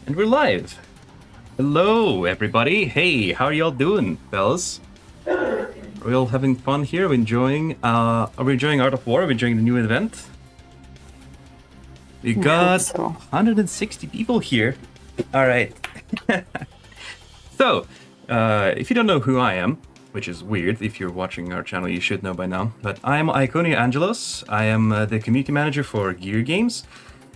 And we're live. Hello, everybody. Hey, how are y'all doing, fellas? Are we all having fun here? Are we enjoying Art of War? Are we enjoying the new event? We got 160 people here. All right. So, if you don't know who I am, which is weird, if you're watching our channel, you should know by now. But I'm Iconia Angelos. I am the community manager for Gear Games.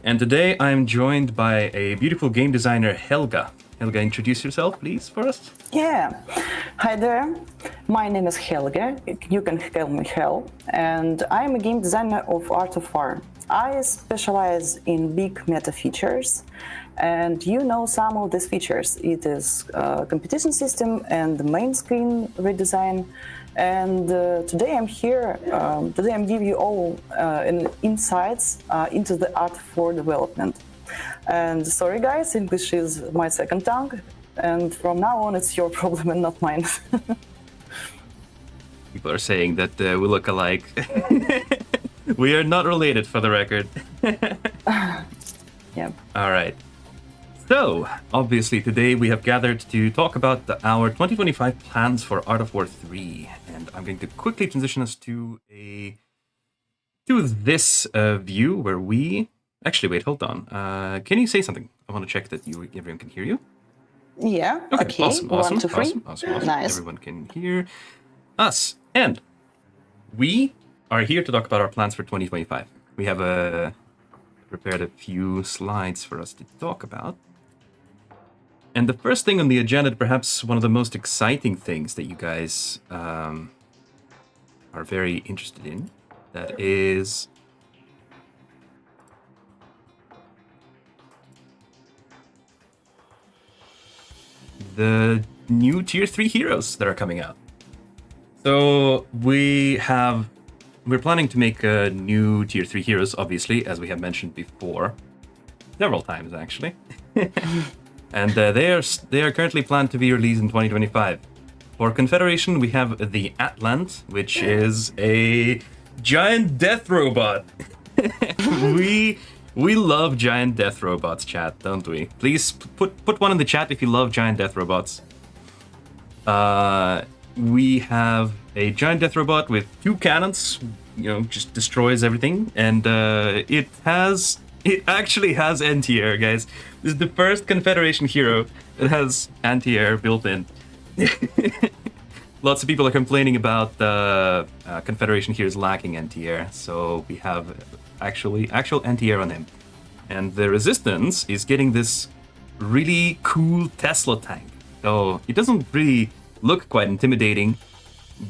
And today I'm joined by a beautiful game designer, Helga. Helga, introduce yourself, please, for us. Yeah. Hi there. My name is Helga. You can call me Hel. And I'm a game designer of Art of War. I specialize in big meta features. And you know some of these features. It is competition system and the main screen redesign. And today I'm here. Today I'm giving you all insights into the Art of War development. And sorry guys, English is my second tongue. And from now on, it's your problem and not mine. People are saying that we look alike. We are not related, for the record. Yeah. All right. So, obviously, today we have gathered to talk about our 2025 plans for Art of War 3. And I'm going to quickly transition us to this view where we... Actually, wait, hold on. Can you say something? I want to check that everyone can hear you. Yeah. Okay. Awesome. 1, 2, 3. Awesome. Nice. Everyone can hear us. And we are here to talk about our plans for 2025. We have prepared a few slides for us to talk about. And the first thing on the agenda, perhaps one of the most exciting things that you guys are very interested in, that is the new Tier 3 heroes that are coming out. So we're planning to make new Tier 3 heroes, obviously, as we have mentioned before, several times actually. And they are currently planned to be released in 2025. For Confederation, we have the Atlant, which is a giant death robot. We love giant death robots, chat, don't we? Please put one in the chat if you love giant death robots. We have a giant death robot with 2 cannons, just destroys everything, and it actually has anti-air, guys. This is the first Confederation hero that has anti-air built in. Lots of people are complaining about the Confederation heroes lacking anti-air, so we have actual anti-air on him. And the Resistance is getting this really cool Tesla tank. So it doesn't really look quite intimidating,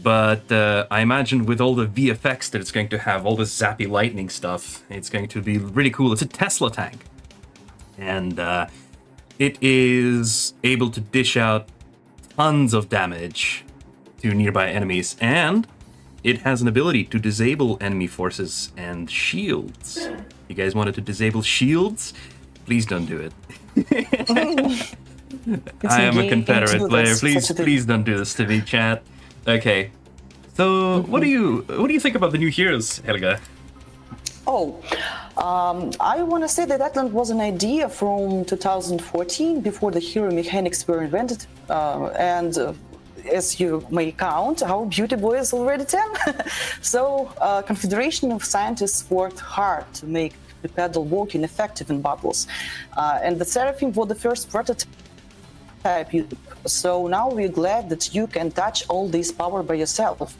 but I imagine with all the VFX that it's going to have, all the zappy lightning stuff, it's going to be really cool. It's a Tesla tank. And it is able to dish out tons of damage to nearby enemies, and it has an ability to disable enemy forces and shields. You guys wanted to disable shields? Please don't do it. I am a Confederate player. Please don't do this to me, chat. Okay. So, what do you think about the new heroes, Helga? I want to say that Atlant was an idea from 2014, before the hero mechanics were invented, and as you may count, our beauty boy is already 10. So, Confederation of Scientists worked hard to make the pedal walking effective in battles, and the Seraphim was the first prototype. So now we're glad that you can touch all this power by yourself.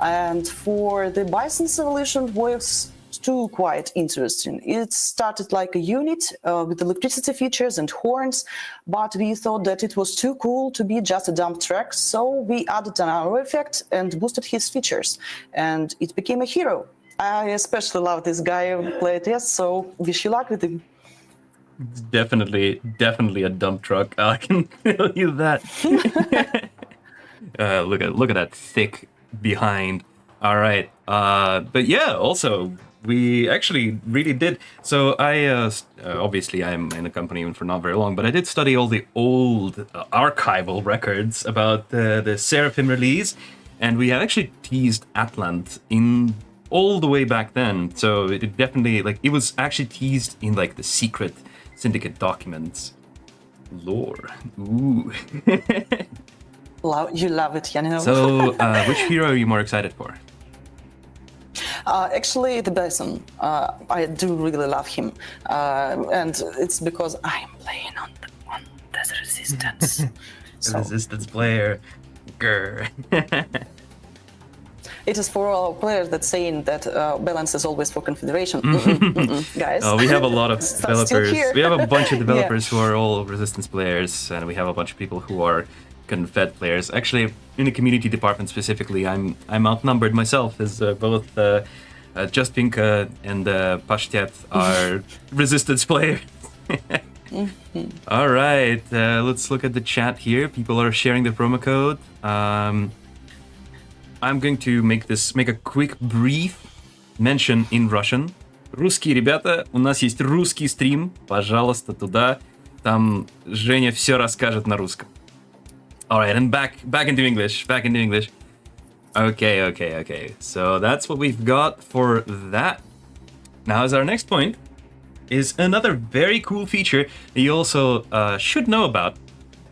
And for the Bison's evolution works too quite interesting. It started like a unit with electricity features and horns, but we thought that it was too cool to be just a dump track, so we added an arrow effect and boosted his features, and it became a hero. I especially love this guy who played RTS, so wish you luck with him. It's definitely a dump truck. I can tell you that. Look at that thick behind. All right, but yeah, also we actually really did. So I obviously I'm in the company for not very long, but I did study all the old archival records about the Seraphim release, and we had actually teased Atlant in all the way back then. So it definitely, like, it was actually teased in like the secret Syndicate documents. Lore. Ooh. You love it, you know. So, which hero are you more excited for? Actually, the Bison. I do really love him, and it's because I'm playing on the Resistance. So Resistance player. Grr. it is for all players that saying that balance is always for Confederation. Guys. We have a lot of Still developers. here. We have a bunch of Yeah. developers who are all Resistance players, and we have a bunch of people who are Confed players. Actually, in the community department specifically, I'm outnumbered myself, as both Justpinka and Pashtet are Resistance players. All right, let's look at the chat here. People are sharing the promo code. I'm going to make a quick, brief mention in Russian. Русские ребята, у нас есть русский стрим, пожалуйста, туда. Там Женя все расскажет на русском. All right, and back into English. Okay. So that's what we've got for that. Now, as our next point is another very cool feature that you also should know about.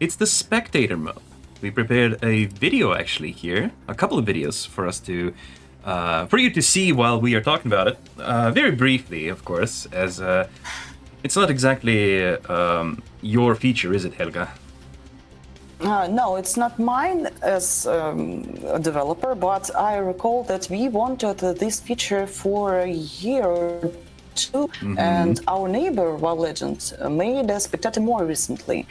It's the spectator mode. We prepared a video actually here, a couple of videos for us to, for you to see while we are talking about it. Very briefly, of course, as it's not exactly your feature, is it, Helga? No, it's not mine as a developer, but I recall that we wanted this feature for a year or two, and our neighbor, WoW Legends, made a spectator more recently.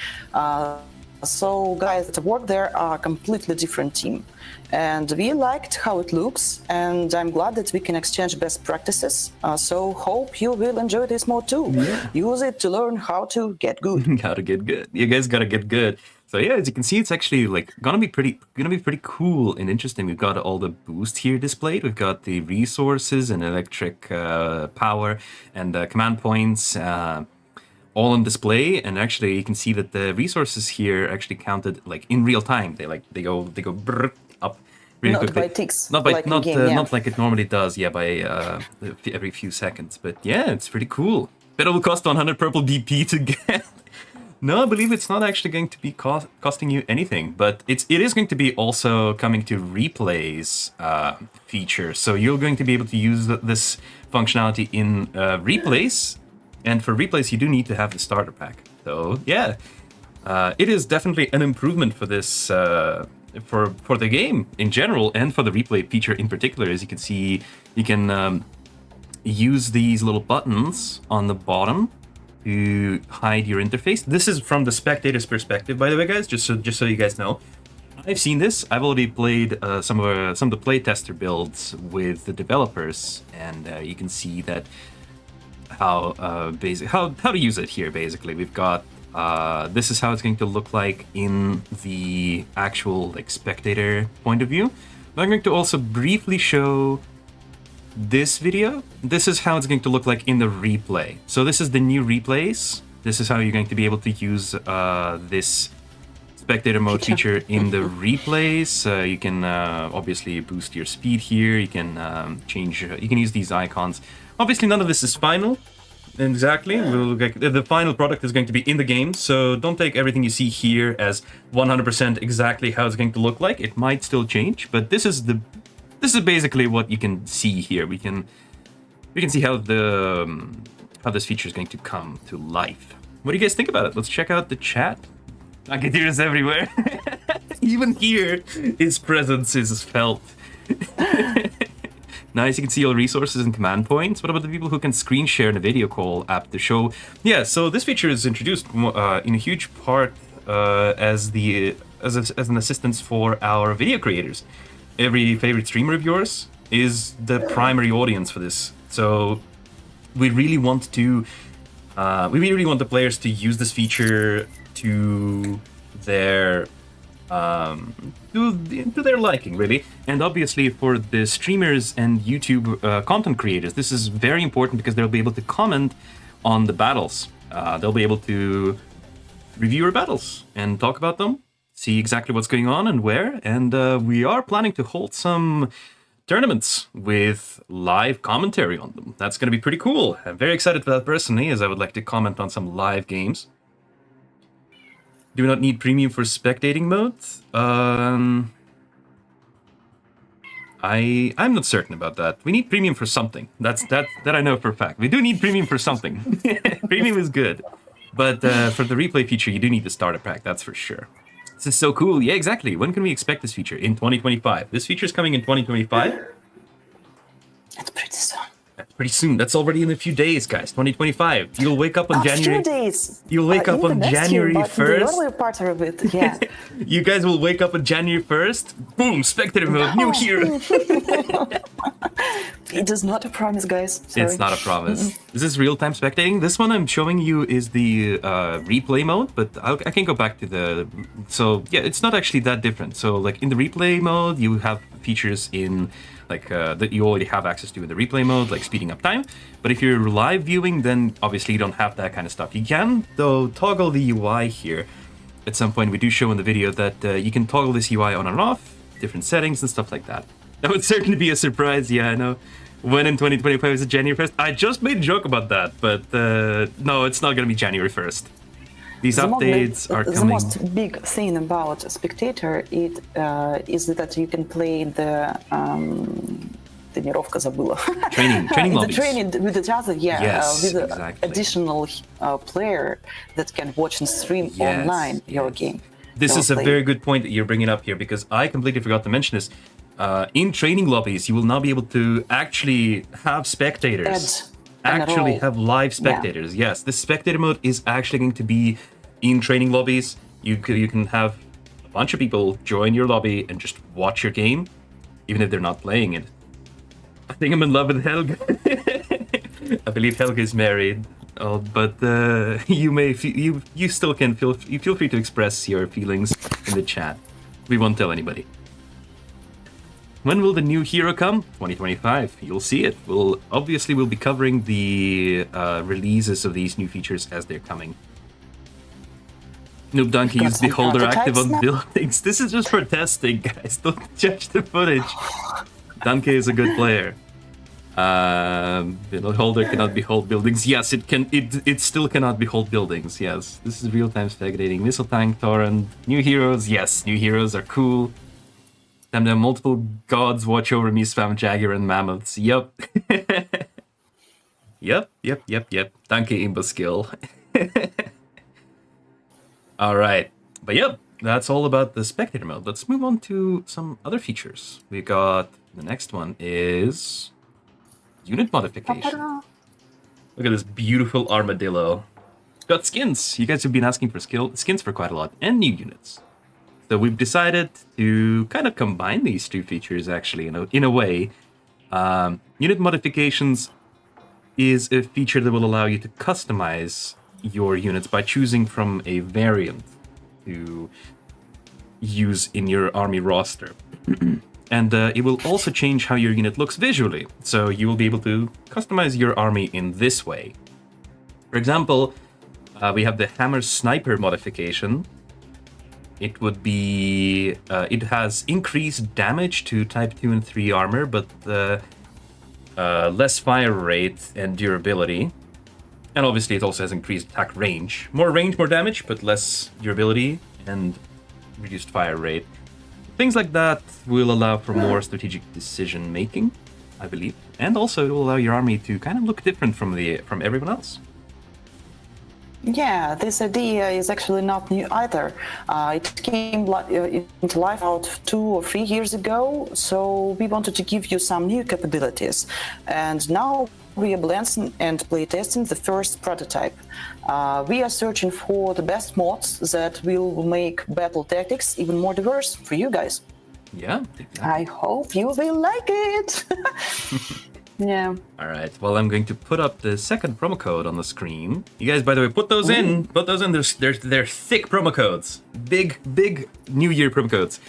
So guys that work there are a completely different team. And we liked how it looks, and I'm glad that we can exchange best practices. So hope you will enjoy this mode too. Yeah. Use it to learn how to get good. How to get good. You guys gotta get good. So yeah, as you can see, it's actually like gonna be pretty cool and interesting. We've got all the boost here displayed. We've got the resources and electric power and command points all on display. And actually, you can see that the resources here actually counted like in real time. They go brrr, up really not quickly. By ticks. Not by like not game, yeah. not like it normally does. Yeah, by every few seconds. But yeah, it's pretty cool. But it'll cost 100 purple BP to get. No, I believe it's not actually going to be costing you anything, but it is going to be also coming to replays feature. So you're going to be able to use this functionality in replays, and for replays you do need to have the starter pack. So yeah, it is definitely an improvement for this for the game in general, and for the replay feature in particular. As you can see, you can use these little buttons on the bottom to hide your interface. This is from the spectator's perspective, by the way, guys. Just so you guys know, I've seen this. I've already played some of the playtester builds with the developers, and you can see that how to use it here. Basically, we've got this is how it's going to look like in the actual like spectator point of view. I'm going to also briefly show this video. This is how it's going to look like in the replay. So this is the new replays. This is how you're going to be able to use this spectator mode feature in the replays. You can obviously boost your speed here. You can change. You can use these icons. Obviously, none of this is final. Exactly. The final product is going to be in the game, so don't take everything you see here as 100% exactly how it's going to look like. It might still change, but this is basically what you can see here. We can see how this feature is going to come to life. What do you guys think about it? Let's check out the chat. Rocketeers everywhere. Even here, his presence is felt. Nice, you can see all resources and command points. What about the people who can screen share in a video call app to show? Yeah, so this feature is introduced in a huge part as an assistance for our video creators. Every favorite streamer of yours is the primary audience for this. So we really want the players to use this feature to their to their liking, really. And obviously for the streamers and YouTube content creators, this is very important because they'll be able to comment on the battles. They'll be able to review our battles and talk about them, see exactly what's going on and where. And we are planning to hold some tournaments with live commentary on them. That's going to be pretty cool. I'm very excited for that personally, as I would like to comment on some live games. Do we not need premium for spectating mode? I'm not certain about that. We need premium for something. That I know for a fact. We do need premium for something. Premium is good, but for the replay feature, you do need the starter pack. That's for sure. This is so cool. Yeah, exactly. When can we expect this feature? In 2025. This feature is coming in 2025. It's pretty soon. That's pretty soon. That's already in a few days, guys. 2025. You'll wake up on January. A few days. You'll wake up on January 1st. The earlier part of it, yeah. You guys will wake up on January 1st. Boom! Spectator mode. New hero. It is not a promise, guys. Sorry. It's not a promise. This is real-time spectating. This one I'm showing you is the replay mode, but I can go back to the... So, yeah, it's not actually that different. So, like, in the replay mode, you have features in... like that you already have access to in the replay mode, like speeding up time. But if you're live viewing, then obviously you don't have that kind of stuff. You can, though, toggle the UI here. At some point, we do show in the video that you can toggle this UI on and off, different settings and stuff like that. That would certainly be a surprise, yeah, I know. When in 2025 is it January 1st? I just made a joke about that, but no, it's not going to be January 1st. These updates are coming. The most big thing about Spectator is that you can play the тренировка забыла. Training lobbies. The training with each other, yeah. Yes, with exactly. Additional player that can watch and stream online your game. This is a very good point that you're bringing up here, because I completely forgot to mention this. In training lobbies, you will now be able to actually have spectators. Actually have live spectators. Yeah. Yes, this spectator mode is actually going to be in training lobbies. You can have a bunch of people join your lobby and just watch your game, even if they're not playing it. I think I'm in love with Helga. I believe Helga is married, but you still can feel free to express your feelings in the chat. We won't tell anybody. When will the new hero come? 2025. You'll see it. We'll be covering the releases of these new features as they're coming. Noob Donkey used the holder active on buildings. This is just for testing, guys. Don't judge the footage. Donkey is a good player. The holder cannot behold buildings. Yes, it can. It still cannot behold buildings. Yes, this is real-time spectating. Missile tank, torrent, new heroes. Yes, new heroes are cool. Damn, there are multiple gods watch over me, spam Jagger and mammoths. Yup. Yep. Danke, Imbaskill. Alright. But yep, that's all about the spectator mode. Let's move on to some other features. We got... The next one is... unit modification. Look at this beautiful armadillo. Got skins. You guys have been asking for skins for quite a lot. And new units. So we've decided to kind of combine these two features, actually, in a way. Unit modifications is a feature that will allow you to customize your units by choosing from a variant to use in your army roster. And it will also change how your unit looks visually. So you will be able to customize your army in this way. For example, we have the Hammer Sniper modification. It would be... it has increased damage to type 2 and 3 armor, but less fire rate and durability. And obviously it also has increased attack range. More range, more damage, but less durability and reduced fire rate. Things like that will allow for more strategic decision making, I believe. And also it will allow your army to kind of look different from everyone else. Yeah, this idea is actually not new either. It came into life about 2 or 3 years ago, so we wanted to give you some new capabilities. And now we are balancing and playtesting the first prototype. We are searching for the best mods that will make battle tactics even more diverse for you guys. Yeah. Exactly. I hope you will like it. Yeah. All right. Well, I'm going to put up the second promo code on the screen. You guys, by the way, put those in. Put those in. They're thick promo codes. Big New Year promo codes.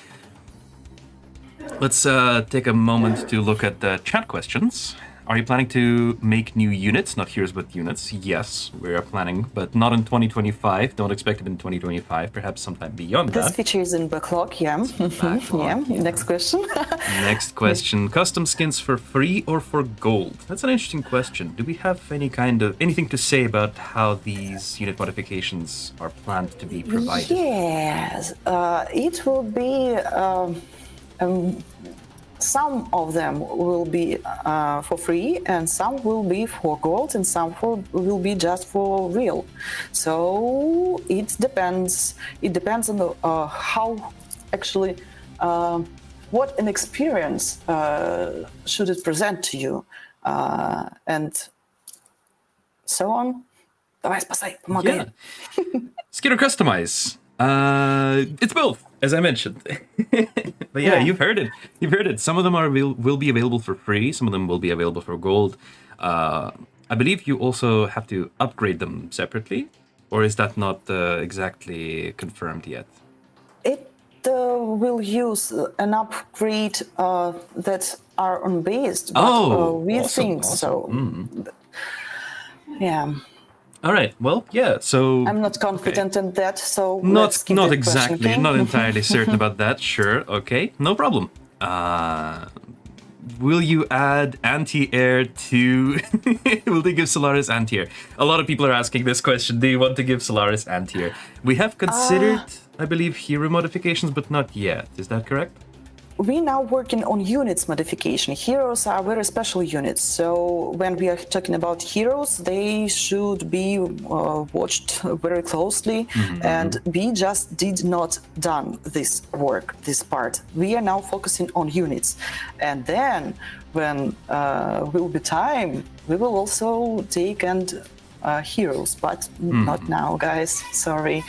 Let's take a moment to look at the chat questions. Are you planning to make new units? Not heroes, but units. Yes, we are planning, but not in 2025. Don't expect it in 2025. Perhaps sometime beyond This that. feature is in backlog, yeah. Backlog, Yeah. Next question. Next question. Custom skins for free or for gold? That's an interesting question. Do we have anything to say about how these unit modifications are planned to be provided? Yes, it will be. Some of them will be for free, and some will be for gold, and some will be just for real. So it depends. It depends on the, how actually what an experience should it present to you, and so on. Давай, спасай, помогай. Yeah. Skin or customize? It's both, as I mentioned. But yeah, you've heard it. You've heard it. Some of them will be available for free. Some of them will be available for gold. I believe you also have to upgrade them separately, or is that not exactly confirmed yet? It will use an upgrade that are on-based, but we think so. Yeah. All right. Well, yeah. So I'm not confident in that, so not skip not that exactly, question, okay? not entirely certain about that. Sure. Okay. No problem. Will you add anti-air to... Will they give Solaris anti-air? A lot of people are asking this question. Do you want to give Solaris anti-air? We have considered, I believe, hero modifications, but not yet. Is that correct? We're now working on units modification. Heroes are very special units, so when we are talking about heroes, they should be watched very closely, and we just did not done this work, this part. We are now focusing on units, and then when will be time, we will also take and heroes, but not now, guys. Sorry.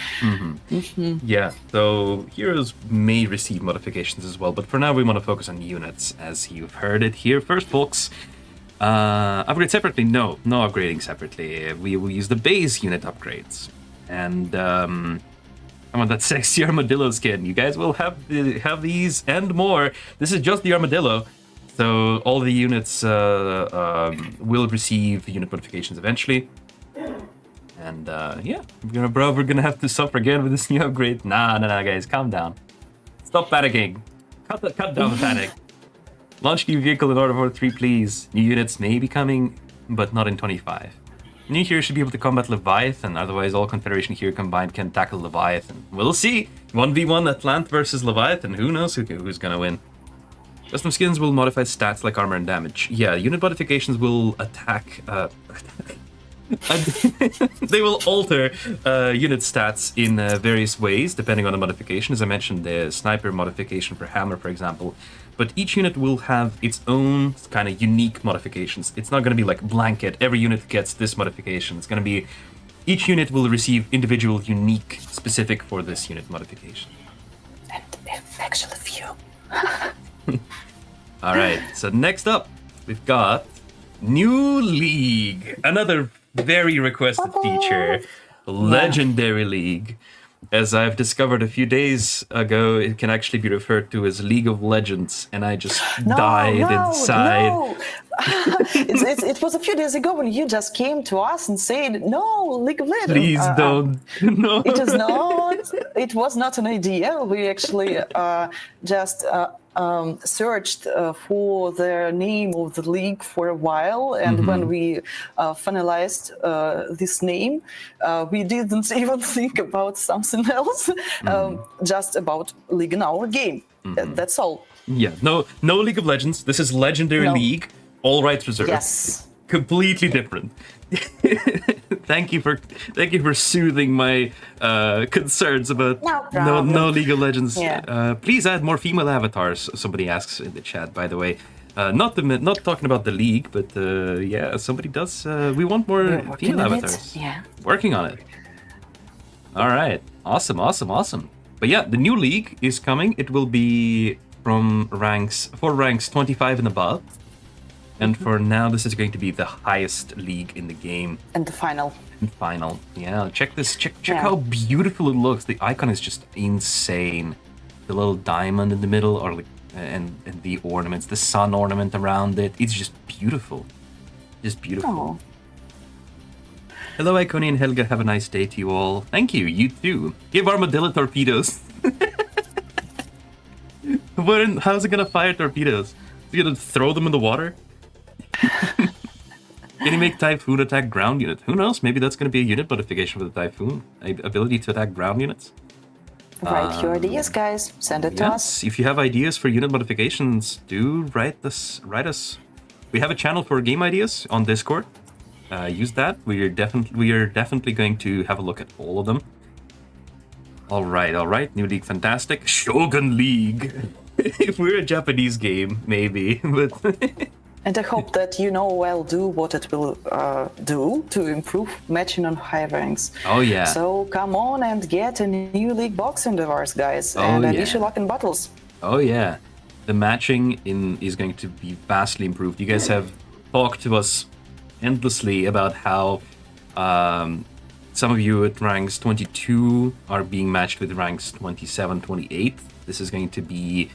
Yeah, so heroes may receive modifications as well, but for now we want to focus on units, as you've heard it here first, folks. Upgrade separately? No upgrading separately. We will use the base unit upgrades. And come on, that sexy armadillo skin. You guys will have these and more. This is just the armadillo. So all the units will receive unit modifications eventually. And yeah, we're gonna have to suffer again with this new upgrade. Nah, guys, calm down. Stop panicking. Cut down the panic. Launch new vehicle in Order of 3, please. New units may be coming, but not in 25. New hero should be able to combat Leviathan, otherwise all Confederation here combined can tackle Leviathan. We'll see. 1v1 Atlant versus Leviathan. Who knows who's gonna win? Custom skins will modify stats like armor and damage. Yeah, unit modifications will attack... they will alter unit stats in various ways depending on the modification. As I mentioned, the sniper modification for hammer, for example. But each unit will have its own kind of unique modifications. It's not going to be like blanket. Every unit gets this modification. It's going to be each unit will receive individual, unique, specific for this unit modification. And actually few. All right. So next up, we've got New League, another very requested feature, Legendary League. As I've discovered a few days ago, it can actually be referred to as League of Legends, and I just died inside. No. It was a few days ago when you just came to us and said, "No, League of Legends." Please don't. No. It is not. It was not an idea. We actually just searched for the name of the league for a while, and when we finalized this name, we didn't even think about something else, just about League in our game. That's all. Yeah, no League of Legends. This is Legendary League. All rights reserved. Yes. Completely different. Thank you for soothing my concerns about no League of Legends. Yeah. Please add more female avatars. Somebody asks in the chat, by the way. Not talking about the league, but yeah, somebody does. We want more female avatars. Yeah. Working on it. All right. Awesome. But yeah, the new league is coming. It will be for ranks 25 and above. And for now, this is going to be the highest league in the game. And the final. Yeah, check this. Check how beautiful it looks. The icon is just insane. The little diamond in the middle, and the ornaments, the sun ornament around it. It's just beautiful. Just beautiful. Oh, Hello, Iconi and Helga. Have a nice day to you all. Thank you. You too. Give Armadillo torpedoes. How's it gonna fire torpedoes? Is it gonna throw them in the water? Can you make Typhoon attack ground unit? Who knows? Maybe that's gonna be a unit modification for the Typhoon. Ability to attack ground units. write your ideas, guys. Send it to us. Yes, if you have ideas for unit modifications, do write us. We have a channel for game ideas on Discord. Use that. We are definitely going to have a look at all of them. All right. New league, fantastic. Shogun League. If we're a Japanese game, maybe, but And I hope that will do what it will do to improve matching on high ranks. oh yeah. So come on and get a new league box in the Wars, guys, Oh, and I yeah. wish you luck in battles. Oh yeah, the matching is going to be vastly improved. You guys have talked to us endlessly about how some of you at ranks 22 are being matched with ranks 27, 28. This is going to be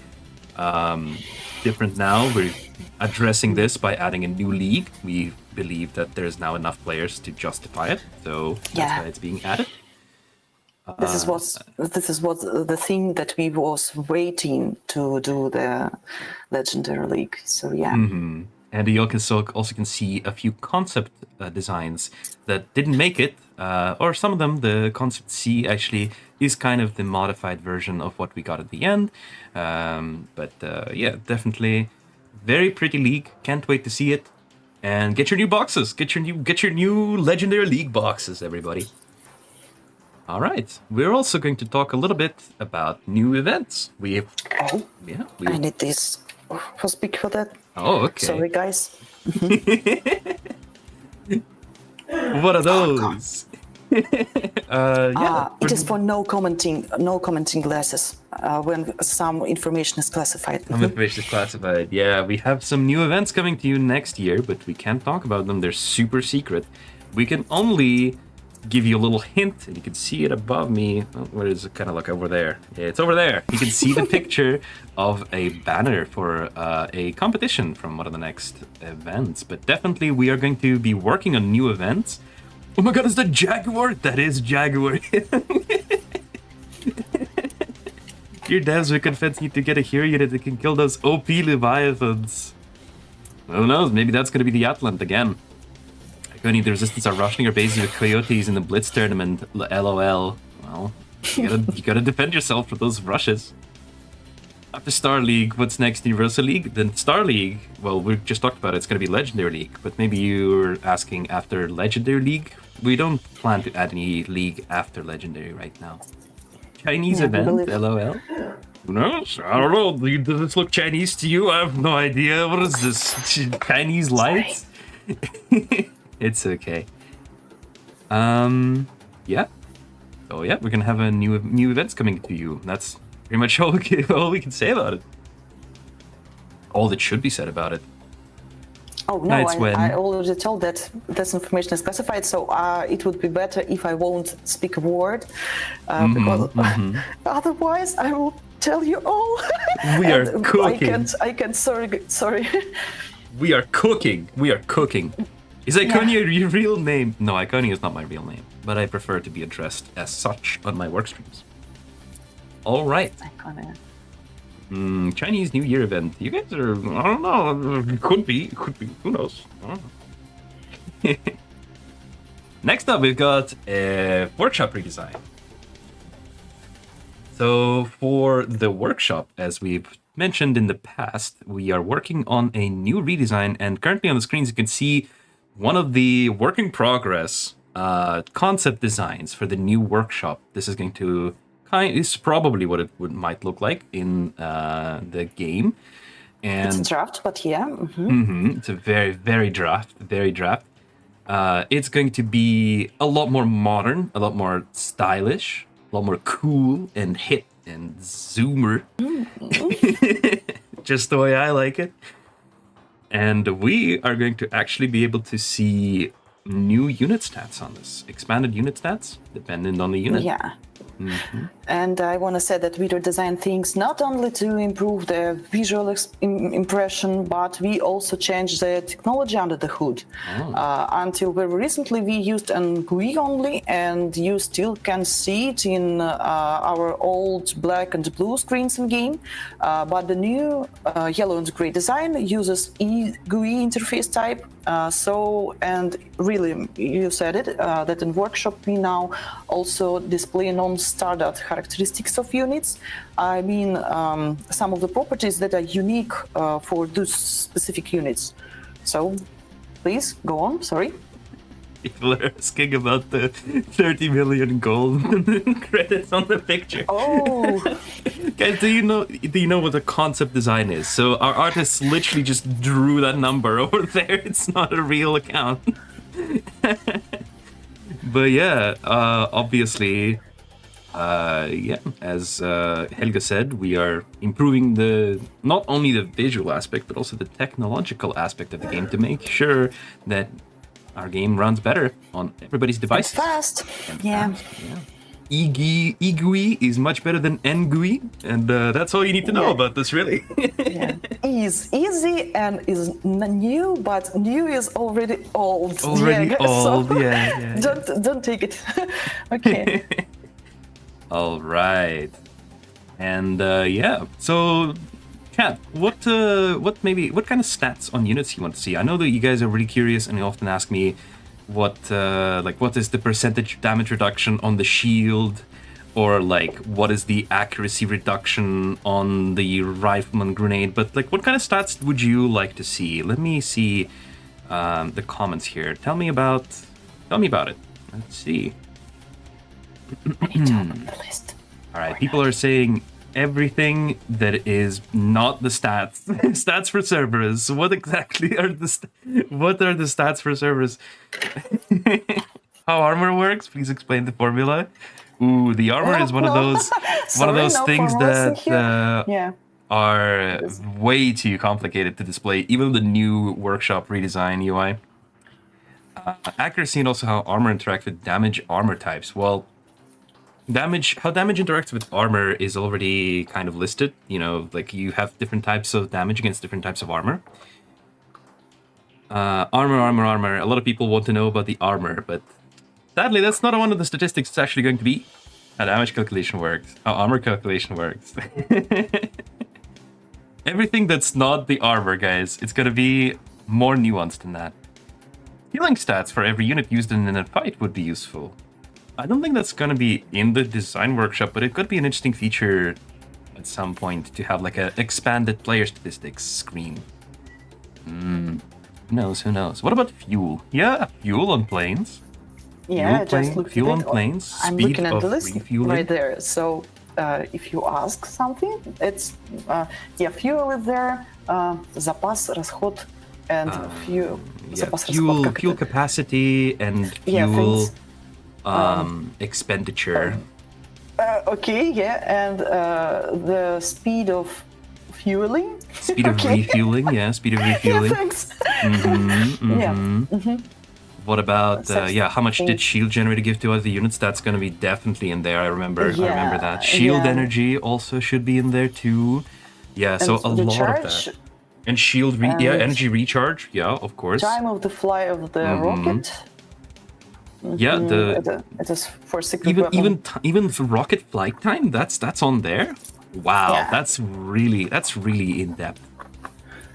different now. We're addressing this by adding a new league. We believe that there's now enough players to justify it, so that's Yeah. why it's being added. This is what the thing that we was waiting to do the Legendary League. So yeah. And you also can see a few concept designs that didn't make it, or some of them, the concept C actually is kind of the modified version of what we got at the end. But yeah, definitely very pretty league. Can't wait to see it. And get your new boxes. Get your new Legendary League boxes, everybody. All right. We're also going to talk a little bit about new events. Oh, I need this for speak for that. Oh, okay. Sorry, guys. What are those? It is for no commenting glasses when some information is classified. Some information is classified. Yeah, we have some new events coming to you next year, but we can't talk about them. They're super secret. We can only give you a little hint, and you can see it above me. Oh, where is it? Kind of like over there. Yeah, it's over there. You can see the picture of a banner for a competition from one of the next events. But definitely, we are going to be working on new events. Oh my god, is that Jaguar? That is Jaguar. Your devs with Confeds need to get a hero unit that can kill those OP Leviathans. Who knows? Maybe that's going to be the Atlant again. The Resistance are rushing our bases with Coyotes in the Blitz tournament. LOL. Well, you gotta defend yourself from those rushes. After Star League, what's next? Universal League? Then Star League, well, we just talked about it. It's gonna be Legendary League. But maybe you're asking after Legendary League? We don't plan to add any league after Legendary right now. Chinese event? LOL? Who knows? I don't know. Does this look Chinese to you? I have no idea. What is this? Chinese lights? It's okay. Yeah. So yeah, we're gonna have a new events coming to you. That's pretty much all we can say about it. All that should be said about it. Oh no, I already told that this information is classified, so it would be better if I won't speak a word, because otherwise I will tell you all. We are cooking. I can't. Sorry. We are cooking. Is Iconia your real name? No, Iconia is not my real name, but I prefer to be addressed as such on my work streams. All right. Iconia. Chinese New Year event. You guys are, I don't know, could be, who knows? I don't know. Next up, we've got a workshop redesign. So for the workshop, as we've mentioned in the past, we are working on a new redesign, and currently on the screens you can see one of the work in progress concept designs for the new workshop. This is going to is probably what it might look like in the game. And it's a draft, but yeah. It's a very draft. It's going to be a lot more modern, a lot more stylish, a lot more cool and hip and zoomer. Just the way I like it. And we are going to actually be able to see new unit stats on this. Expanded unit stats, dependent on the unit. Yeah. And I want to say that we redesign things not only to improve the visual impression, but we also change the technology under the hood. Until very recently, we used an GUI only, and you still can see it in our old black and blue screens in game. But the new yellow and gray design uses GUI interface type. And really, you said it, that in Workshop we now also display non-standard characteristics of units. I mean, some of the properties that are unique for those specific units. So, please, go on, sorry. People are asking about the 30 million gold credits on the picture. Oh, Guys, do you know what the concept design is? So our artists literally just drew that number over there. It's not a real account. But yeah, obviously, as Helga said, we are improving not only the visual aspect, but also the technological aspect of the game to make sure that our game runs better on everybody's devices. Fast. Yeah. eGUI is much better than nGUI, and that's all you need to know about this, really. Yeah. Is easy and is new, but new is already old. Already old, so yeah. Don't take it. Okay. All right, and so. Kat, what kind of stats on units you want to see? I know that you guys are really curious, and you often ask me what is the percentage damage reduction on the shield, or like what is the accuracy reduction on the rifleman grenade. But like, what kind of stats would you like to see? Let me see the comments here. Tell me about it. Let's see. All right, people are saying everything that is not the stats. Stats for servers. What exactly are the stats for servers? How armor works? Please explain the formula. Ooh, the armor is one of those things that are way too complicated to display. Even the new Workshop redesign UI. Accuracy and also how armor interacts with damage armor types. Well, how damage interacts with armor is already kind of listed. You know, like you have different types of damage against different types of armor. Armor. A lot of people want to know about the armor, but sadly, that's not one of the statistics it's actually going to be. How damage calculation works, how armor calculation works. Everything that's not the armor, guys, it's going to be more nuanced than that. Healing stats for every unit used in a fight would be useful. I don't think that's going to be in the design workshop, but it could be an interesting feature at some point to have like an expanded player statistics screen. Who knows? What about fuel? Yeah, fuel on planes. Yeah, fuel on planes. I'm speed looking at the list refueling. right there. So if you ask something, it's fuel is there, запас, расход, and fuel. Fuel capacity and fuel expenditure. And the speed of fueling. Speed of refueling, speed of refueling. Yeah, thanks. What about how much did shield generator give to other units? That's going to be definitely in there. I remember that. Shield energy also should be in there too. Yeah, and so a lot of that. And shield energy recharge. Yeah, of course. Time of the fly of the rocket. Yeah, it is for secret even the rocket flight time. That's on there. Wow, that's really in depth.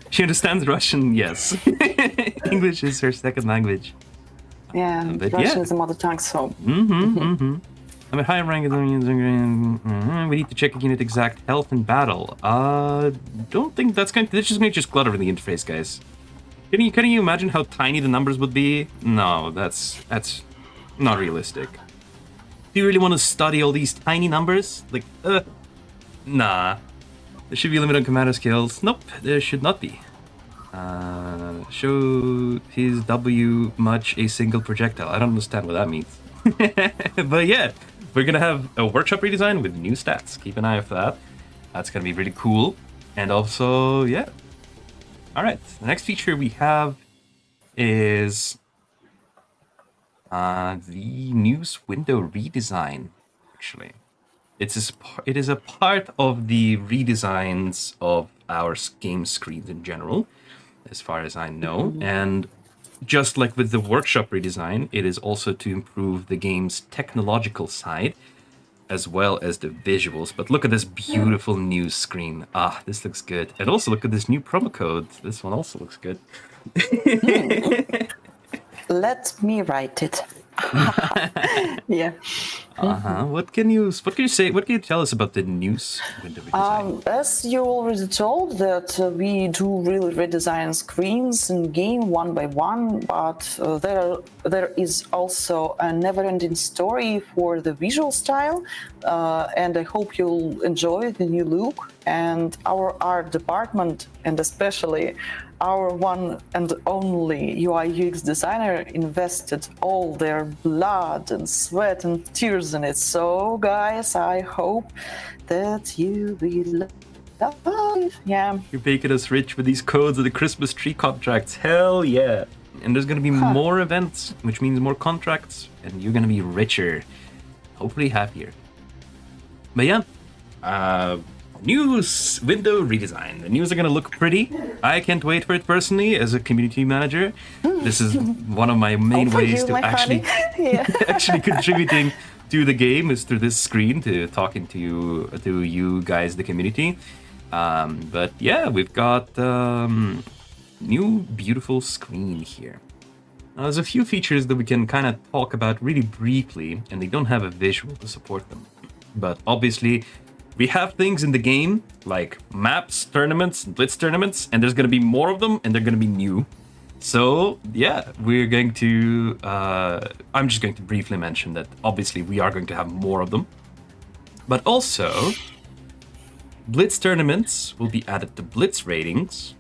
She understands Russian, yes. English is her second language. Yeah, Russian is a mother tongue, so. I'm at higher rank. We need to check a unit exact health in battle. Don't think that's going to. This is going to just clutter in the interface, guys. Can you imagine how tiny the numbers would be? No, that's not realistic. Do you really want to study all these tiny numbers? Like, nah. There should be a limit on commander skills. Nope, there should not be. Show his W much a single projectile. I don't understand what that means. But yeah, we're gonna have a workshop redesign with new stats. Keep an eye out for that. That's gonna be really cool. And also, yeah. Alright, the next feature we have is the news window redesign, actually. It is a part of the redesigns of our game screens in general, as far as I know. And just like with the workshop redesign, it is also to improve the game's technological side as well as the visuals. But look at this beautiful new screen. Ah, this looks good. And also look at this new promo code. This one also looks good. Let me write it. Yeah. What can you say? What can you tell us about the news window redesign? As you already told, that we do really redesign screens in game one by one, but there is also a never-ending story for the visual style, and I hope you'll enjoy the new look. And our art department, and especially our one and only UI UX designer, invested all their blood and sweat and tears in it. So, guys, I hope that you will love. Yeah. You're making us rich with these codes of the Christmas tree contracts. Hell yeah! And there's gonna be more events, which means more contracts, and you're gonna be richer. Hopefully happier. But yeah, news window redesign. The news are gonna look pretty. I can't wait for it personally as a community manager. This is one of my main ways to actually actually contributing to the game is through this screen, to talking to you guys, the community. But yeah, we've got new beautiful screen here. Now, there's a few features that we can kind of talk about really briefly, and they don't have a visual to support them. But obviously, we have things in the game like maps, tournaments, blitz tournaments, and there's going to be more of them, and they're going to be new. So yeah, we're going to. I'm just going to briefly mention that obviously we are going to have more of them, but also blitz tournaments will be added to blitz ratings.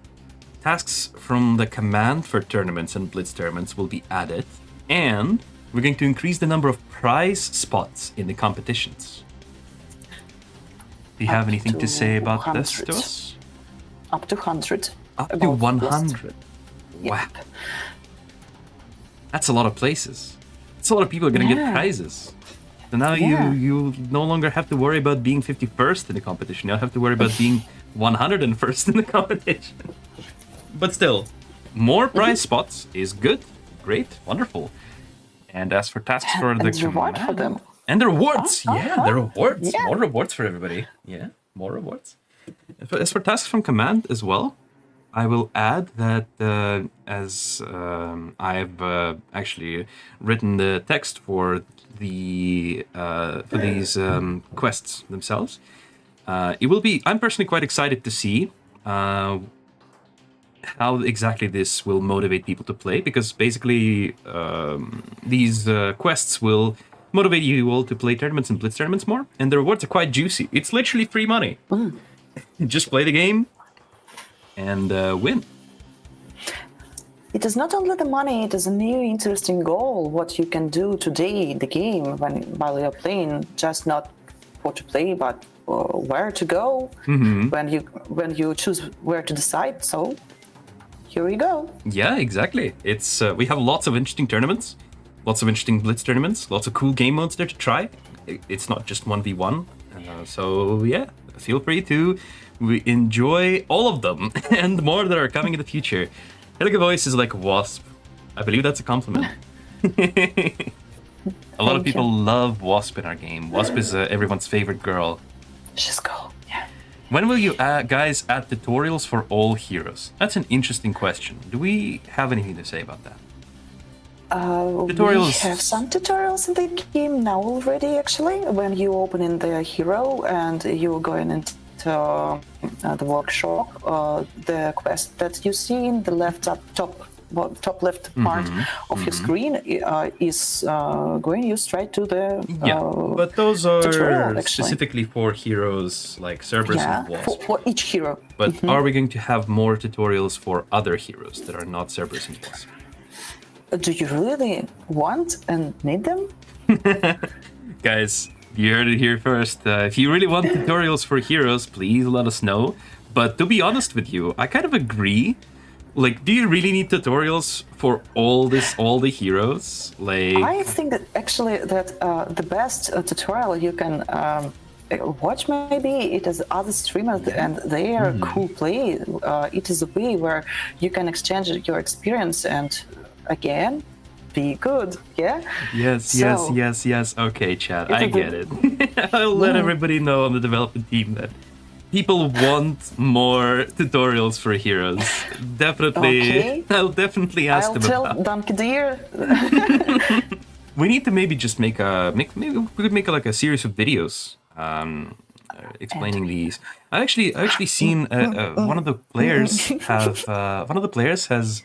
Tasks from the command for tournaments and blitz tournaments will be added, and we're going to increase the number of prize spots in the competitions. Do you have anything to say about 100. this to us? Up to 100. Up to 100. Wow. That's a lot of places. That's a lot of people are going to get prizes. So now you no longer have to worry about being 51st in the competition. You don't have to worry about being 101st in the competition. But still, more prize spots is good, great, wonderful. And as for tasks for the reward for them. And the rewards, the rewards. Yeah. More rewards for everybody. Yeah, more rewards. As for tasks from command as well, I will add that as I've actually written the text for these quests themselves. It will be. I'm personally quite excited to see how exactly this will motivate people to play, because basically these quests will motivate you all to play tournaments and blitz tournaments more, and the rewards are quite juicy. It's literally free money. Just play the game and win. It is not only the money, it is a new interesting goal, what you can do today in the game while you're playing, just not what to play, but where to go when you choose where to decide. So here we go. Yeah, exactly. It's we have lots of interesting tournaments, lots of interesting blitz tournaments, lots of cool game modes there to try. It's not just 1v1. So yeah, feel free to enjoy all of them and more that are coming in the future. Helga voice is like Wasp. I believe that's a compliment. A lot of people love Wasp in our game. Wasp is everyone's favorite girl. She's cool, yeah. When will you guys add tutorials for all heroes? That's an interesting question. Do we have anything to say about that? Tutorials. We have some tutorials in the game now already, actually. When you open in the hero and you're going into the workshop, the quest that you see in the top left part of your screen is going you straight to the but those are tutorial, specifically for heroes like Cerberus and Wasp. For each hero. But are we going to have more tutorials for other heroes that are not Cerberus and Wasp? Do you really want and need them? Guys, you heard it here first. If you really want tutorials for heroes, please let us know. But to be honest with you, I kind of agree. Like, do you really need tutorials for all the heroes? Like, I think that actually that the best tutorial you can watch maybe it as other streamers and they are cool play. It is a way where you can exchange your experience and again be good. Yeah. Yes. Okay, chat, I get it. I'll let everybody know on the development team that people want more tutorials for heroes. Definitely. Okay. I'll definitely ask them I'll about. tell Donkey Deer. We need to maybe just make maybe we could make like a series of videos explaining these. I actually seen one of the players has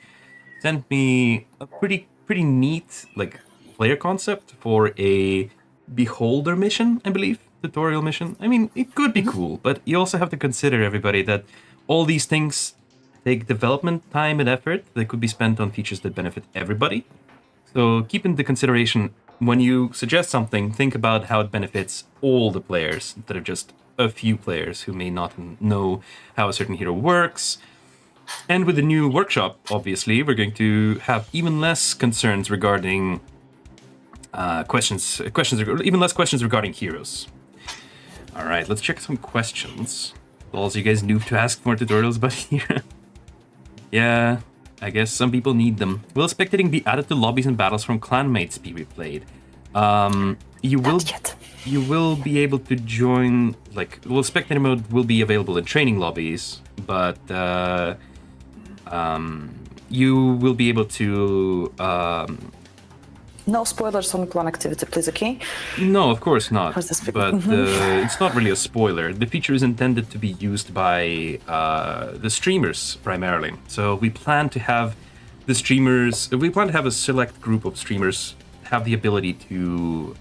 sent me a pretty neat like player concept for a beholder mission, I believe, tutorial mission. I mean, it could be cool, but you also have to consider, everybody, that all these things take development time and effort that could be spent on features that benefit everybody. So keep into consideration when you suggest something, think about how it benefits all the players instead of just a few players who may not know how a certain hero works. And with the new workshop, obviously, we're going to have even less concerns regarding even less questions regarding heroes. All right, let's check some questions. Also, you guys noob to ask more tutorials about hero. Yeah. I guess some people need them. Will spectating be added to lobbies and battles from clanmates be replayed? You will be able to join, spectator mode will be available in training lobbies, but you will be able to No spoilers on clan activity, please, okay? No, of course not. But Mm-hmm. it's not really a spoiler. The feature is intended to be used by the streamers primarily. So we plan to have a select group of streamers have the ability to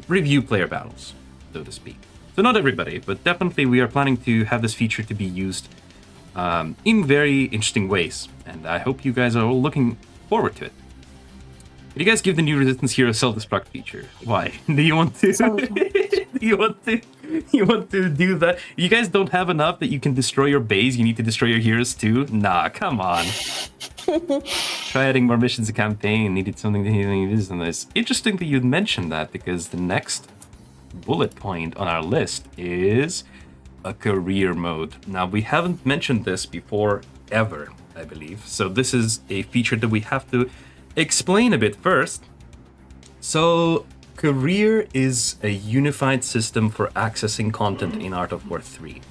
review player battles, so to speak. So not everybody, but definitely we are planning to have this feature to be used in very interesting ways. And I hope you guys are all looking forward to it. Did you guys give the new Resistance Hero self-destruct feature? Why? Do you want to? You want to do that? You guys don't have enough that you can destroy your base. You need to destroy your heroes too. Nah, come on. Try adding more missions to campaign. Needed something to use on this. Interesting that you mentioned that because the next bullet point on our list is a career mode. Now we haven't mentioned this before ever, I believe. So this is a feature that we have to explain a bit first. So, career is a unified system for accessing content in Art of War 3.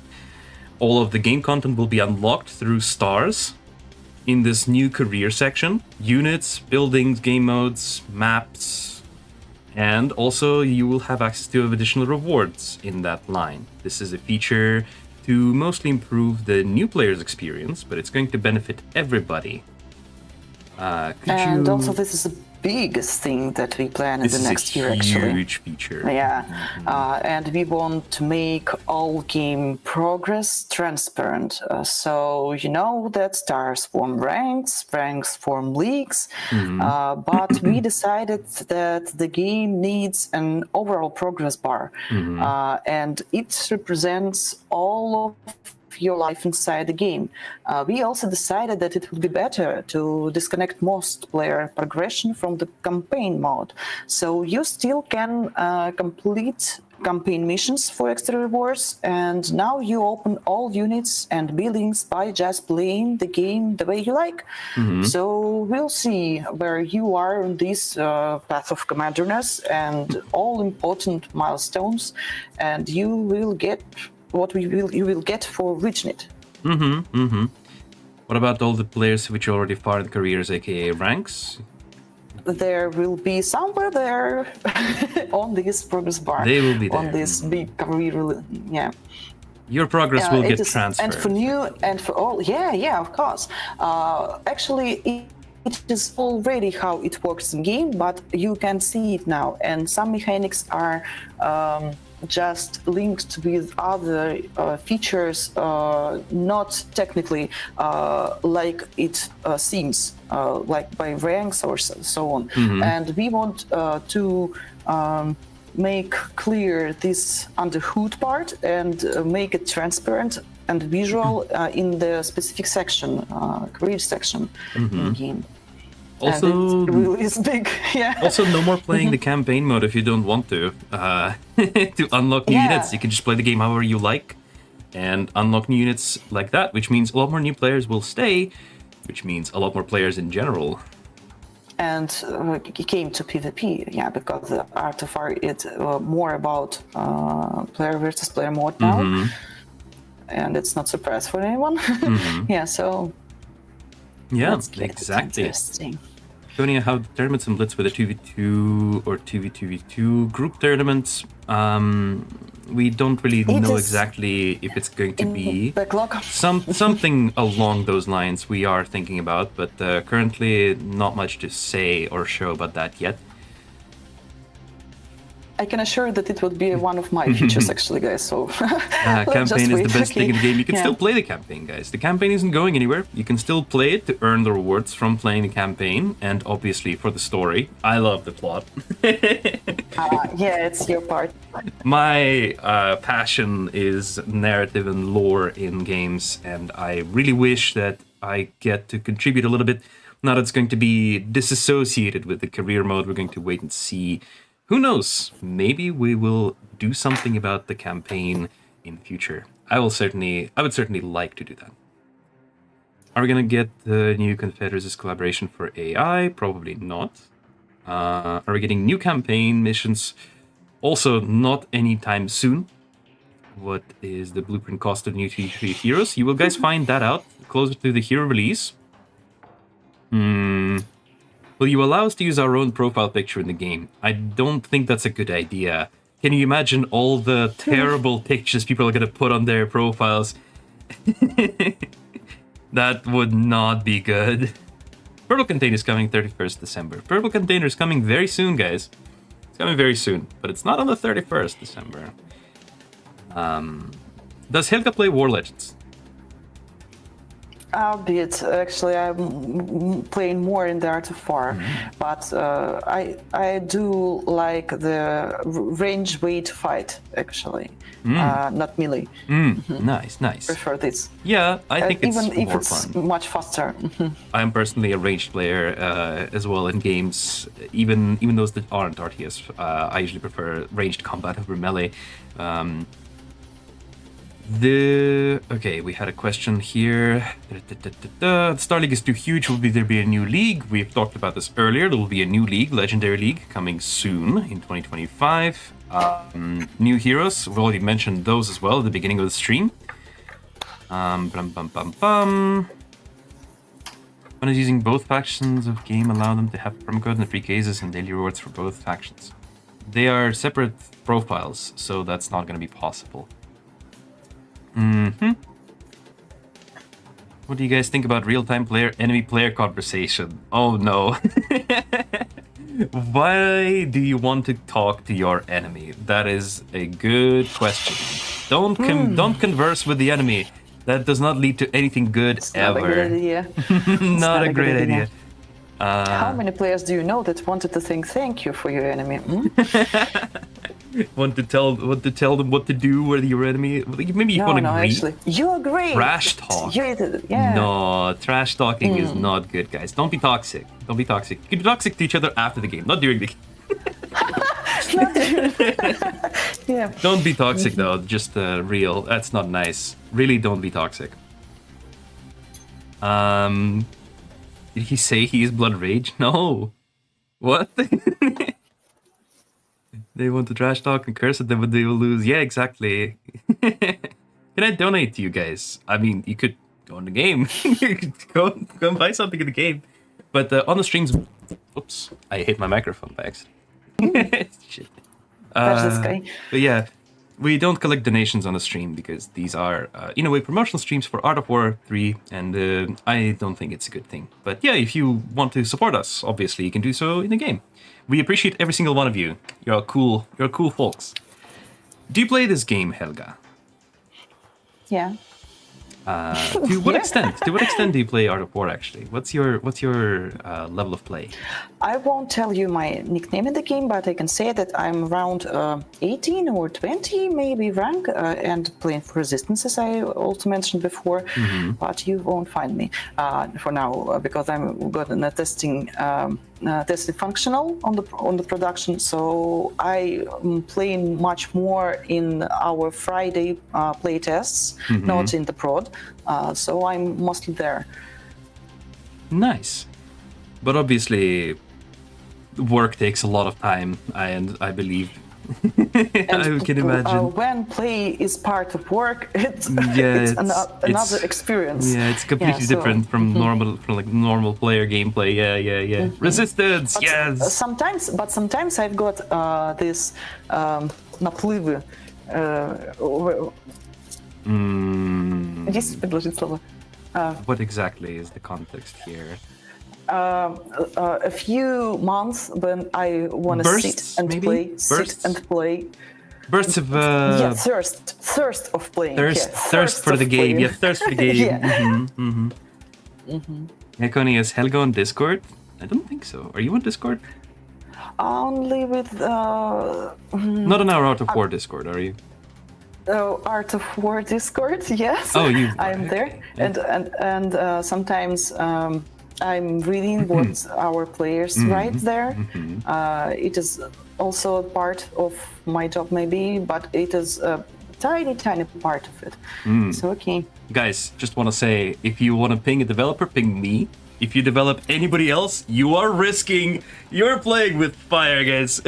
All of the game content will be unlocked through stars in this new career section. Units, buildings, game modes, maps, and also you will have access to additional rewards in that line. This is a feature to mostly improve the new player's experience, but it's going to benefit everybody. Also, this is the biggest thing that we plan in the next year, actually. This is a huge feature. Yeah, and we want to make all game progress transparent. So you know that stars form ranks form leagues, but we decided that the game needs an overall progress bar, and it represents all of your life inside the game. We also decided that it would be better to disconnect most player progression from the campaign mode. So you still can complete campaign missions for extra rewards, and now you open all units and buildings by just playing the game the way you like. So we'll see where you are on this path of commanderness and all important milestones, and you will get what you will get for reaching it. What about all the players which already far in careers, aka ranks? There will be somewhere there on this progress bar. They will be there. On this big career, yeah. Your progress will get transferred. And for new and for all, yeah, of course. Actually, it is already how it works in game, but you can see it now, and some mechanics are just linked with other features, not technically like it seems, like by ranks or so on. And we want to make clear this under hood part and make it transparent and visual in the specific section, career section in the game. Also, and it really is big. Yeah. also, no more playing the campaign mode if you don't want to. To unlock new units, you can just play the game however you like and unlock new units like that, which means a lot more new players will stay, which means a lot more players in general. And it came to PvP, yeah, because the Art of War is more about player versus player mode now, and it's not surprise for anyone. Yeah, so Yeah, let's get exactly. interesting. Showing how the tournaments and blitz with a 2v2 or 2v2v2 group tournaments. We don't really know exactly if it's going to be backlog. something along those lines we are thinking about, but currently not much to say or show about that yet. I can assure that it would be one of my features, actually, guys. So campaign is the best thing in the game. You can still play the campaign, guys. The campaign isn't going anywhere. You can still play it to earn the rewards from playing the campaign, and obviously for the story. I love the plot. Yeah, it's your part. My passion is narrative and lore in games, and I really wish that I get to contribute a little bit. Now that it's going to be disassociated with the career mode, we're going to wait and see. Who knows? Maybe we will do something about the campaign in the future. I would certainly like to do that. Are we gonna get the new Confederacies collaboration for AI? Probably not. Are we getting new campaign missions? Also, not anytime soon. What is the blueprint cost of new T3 heroes? You will guys find that out closer to the hero release. Will you allow us to use our own profile picture in the game? I don't think that's a good idea. Can you imagine all the terrible pictures people are going to put on their profiles? That would not be good. Purple Container is coming 31st December. Purple Container is coming very soon, guys. It's coming very soon, but it's not on the 31st December. Does Helga play War Legends? A bit. Actually, I'm playing more in the Art of War, but I do like the range way to fight, actually, not melee. Nice. Prefer this. Yeah, I think it's even if more it's fun. much faster. I'm personally a ranged player as well in games, even those that aren't RTS. I usually prefer ranged combat over melee. Okay, we had a question here. The Star League is too huge. Will there be a new league? We've talked about this earlier. There will be a new league, Legendary League, coming soon in 2025. New heroes. We've already mentioned those as well at the beginning of the stream. When is using both factions of game allow them to have promo codes and free cases and daily rewards for both factions? They are separate profiles, so that's not going to be possible. What do you guys think about real-time enemy-player conversation? Oh no. Why do you want to talk to your enemy? That is a good question. Don't converse with the enemy. That does not lead to anything good ever. Not a good idea. Not a great idea. How many players do you know that wanted to think thank you for your enemy? Want to tell them what to do with your enemy? Maybe you want to agree. Actually, you're great. Trash talk. Yeah. No, trash talking is not good, guys. Don't be toxic. Don't be toxic. You can be toxic to each other after the game, not during the game. Yeah. Don't be toxic though. Just real. That's not nice. Really, don't be toxic. Did he say he is blood rage? No. What? They want to trash talk and curse at them, but they will lose. Yeah, exactly. Can I donate to you guys? I mean, you could go in the game. You could go and buy something in the game. But on the streams... Oops, I hit my microphone by accident. Shit. That's this guy. But yeah, we don't collect donations on the stream because these are, in a way, promotional streams for Art of War 3, and I don't think it's a good thing. But yeah, if you want to support us, obviously you can do so in the game. We appreciate every single one of you. You're cool folks. Do you play this game, Helga? Yeah. To what extent? To what extent do you play Art of War? Actually, what's your level of play? I won't tell you my nickname in the game, but I can say that I'm around 18 or 20, maybe rank, and playing for Resistance, as I also mentioned before. But you won't find me for now because I'm good in testing functional on the production. So I'm playing much more in our Friday play tests, not in the prod. So I'm mostly there. Nice, but obviously, work takes a lot of time, and I believe. I can imagine. When play is part of work, it's another experience. Yeah, it's completely different from normal player gameplay. Yeah. Resistance, yes. Sometimes I've got this напливы. Есть предложить слово? What exactly is the context here? A few months when I want to sit and play. Bursts of thirst of playing. Thirst for the game. Yeah, thirst for the game. Connie, is Helga on Discord? I don't think so. Are you on Discord? Only with. Not on our Art of War Discord, are you? Art of War Discord, yes. Oh, you. I'm there, and sometimes. I'm reading what our players write there. It is also a part of my job, maybe, but it is a tiny part of it. So, okay. Guys, just want to say, if you want to ping a developer, ping me. If you develop anybody else, you are risking. You're playing with fire, guys.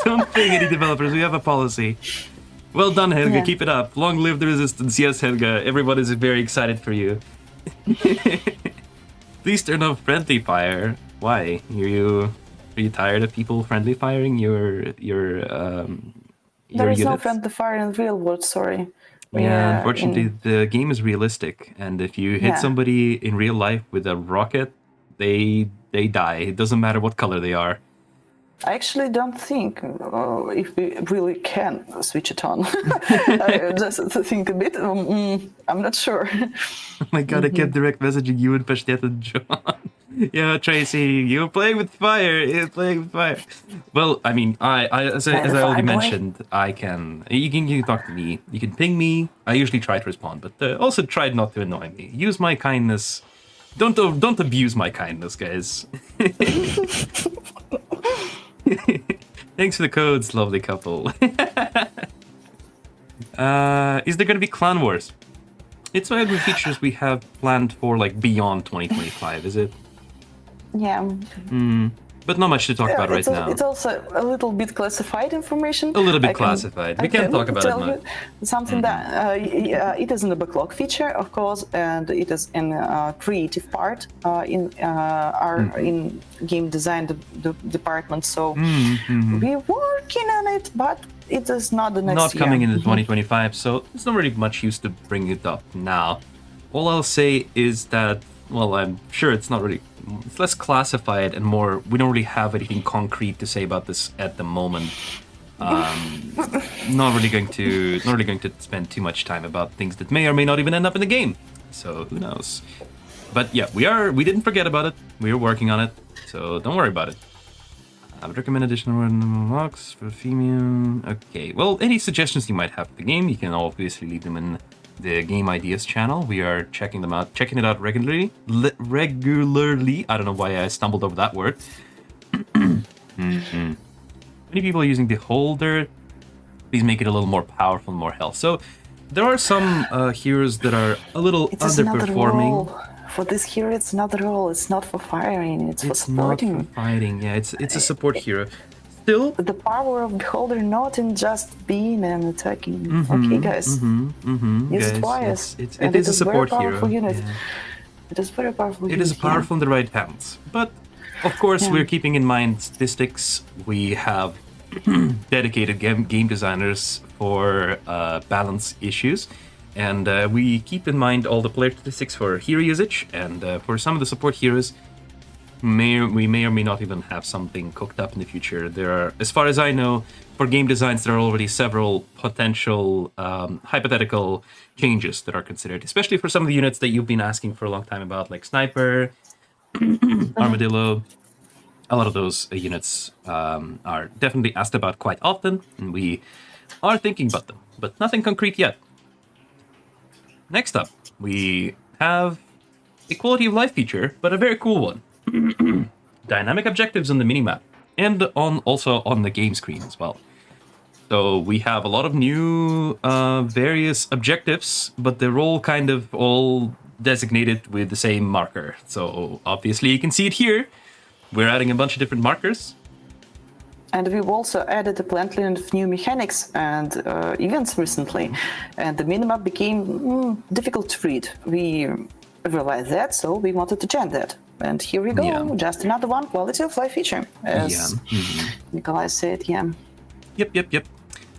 Don't ping any developers. We have a policy. Well done, Helga. Yeah. Keep it up. Long live the Resistance. Yes, Helga. Everyone is very excited for you. Please turn off friendly fire. Why? Are you tired of people friendly firing your There is no friendly fire in real world. Sorry. Yeah, unfortunately, the game is realistic, and if you hit somebody in real life with a rocket, they die. It doesn't matter what color they are. I actually don't think if we really can switch it on. I just think a bit. I'm not sure. Oh my god, I kept direct messaging you and Pashtet and John. Yeah, Tracy, you're playing with fire. You're playing with fire. Well, I mean, as I already mentioned, I can. You can talk to me. You can ping me. I usually try to respond, but also try not to annoy me. Use my kindness. Don't abuse my kindness, guys. Thanks for the codes, lovely couple. Is there going to be Clan Wars? It's one of the features we have planned for beyond 2025, is it? Yeah. But not much to talk about right now. It's also a little bit classified information. A little bit classified. We can't talk about it much. Something that it is in the backlog feature, of course, and it is in creative part in game design department. So we're working on it, but it is not the next year. Not coming into 2025, so it's not really much use to bring it up now. All I'll say is that, well, I'm sure it's less classified and more, we don't really have anything concrete to say about this at the moment. Not really going to spend too much time about things that may or may not even end up in the game. So who knows? But yeah, we didn't forget about it. We are working on it, so don't worry about it. I would recommend additional locks for female. Okay, well, any suggestions you might have for the game, you can obviously leave them in the Game Ideas channel. We are checking it out regularly. I don't know why I stumbled over that word. Many people are using the holder. Please make it a little more powerful, more health. So there are some heroes that are a little underperforming. For this hero, it's not the role. It's not for firing. It's for supporting. Not for fighting. Yeah, it's a support hero. Still, the power of beholder not in just being and attacking. Okay, guys. Use it twice. It is a support hero. Unit. Yeah. It is very powerful. It is powerful in the right hands. But of course, we're keeping in mind statistics. We have dedicated game designers for balance issues. And we keep in mind all the player statistics for hero usage, and for some of the support heroes, we may or may not even have something cooked up in the future. There are, as far as I know, for game designs, there are already several potential hypothetical changes that are considered, especially for some of the units that you've been asking for a long time about, like Sniper, Armadillo. A lot of those units are definitely asked about quite often, and we are thinking about them, but nothing concrete yet. Next up, we have a quality of life feature, but a very cool one. Dynamic objectives on the minimap, and also on the game screen as well. So we have a lot of new various objectives, but they're all kind of all designated with the same marker. So obviously you can see it here. We're adding a bunch of different markers. And we've also added plenty of new mechanics and events recently. And the minimap became difficult to read. We realized that, so we wanted to change that. And here we go, just another one quality of life feature, as Nikolai said, Yep.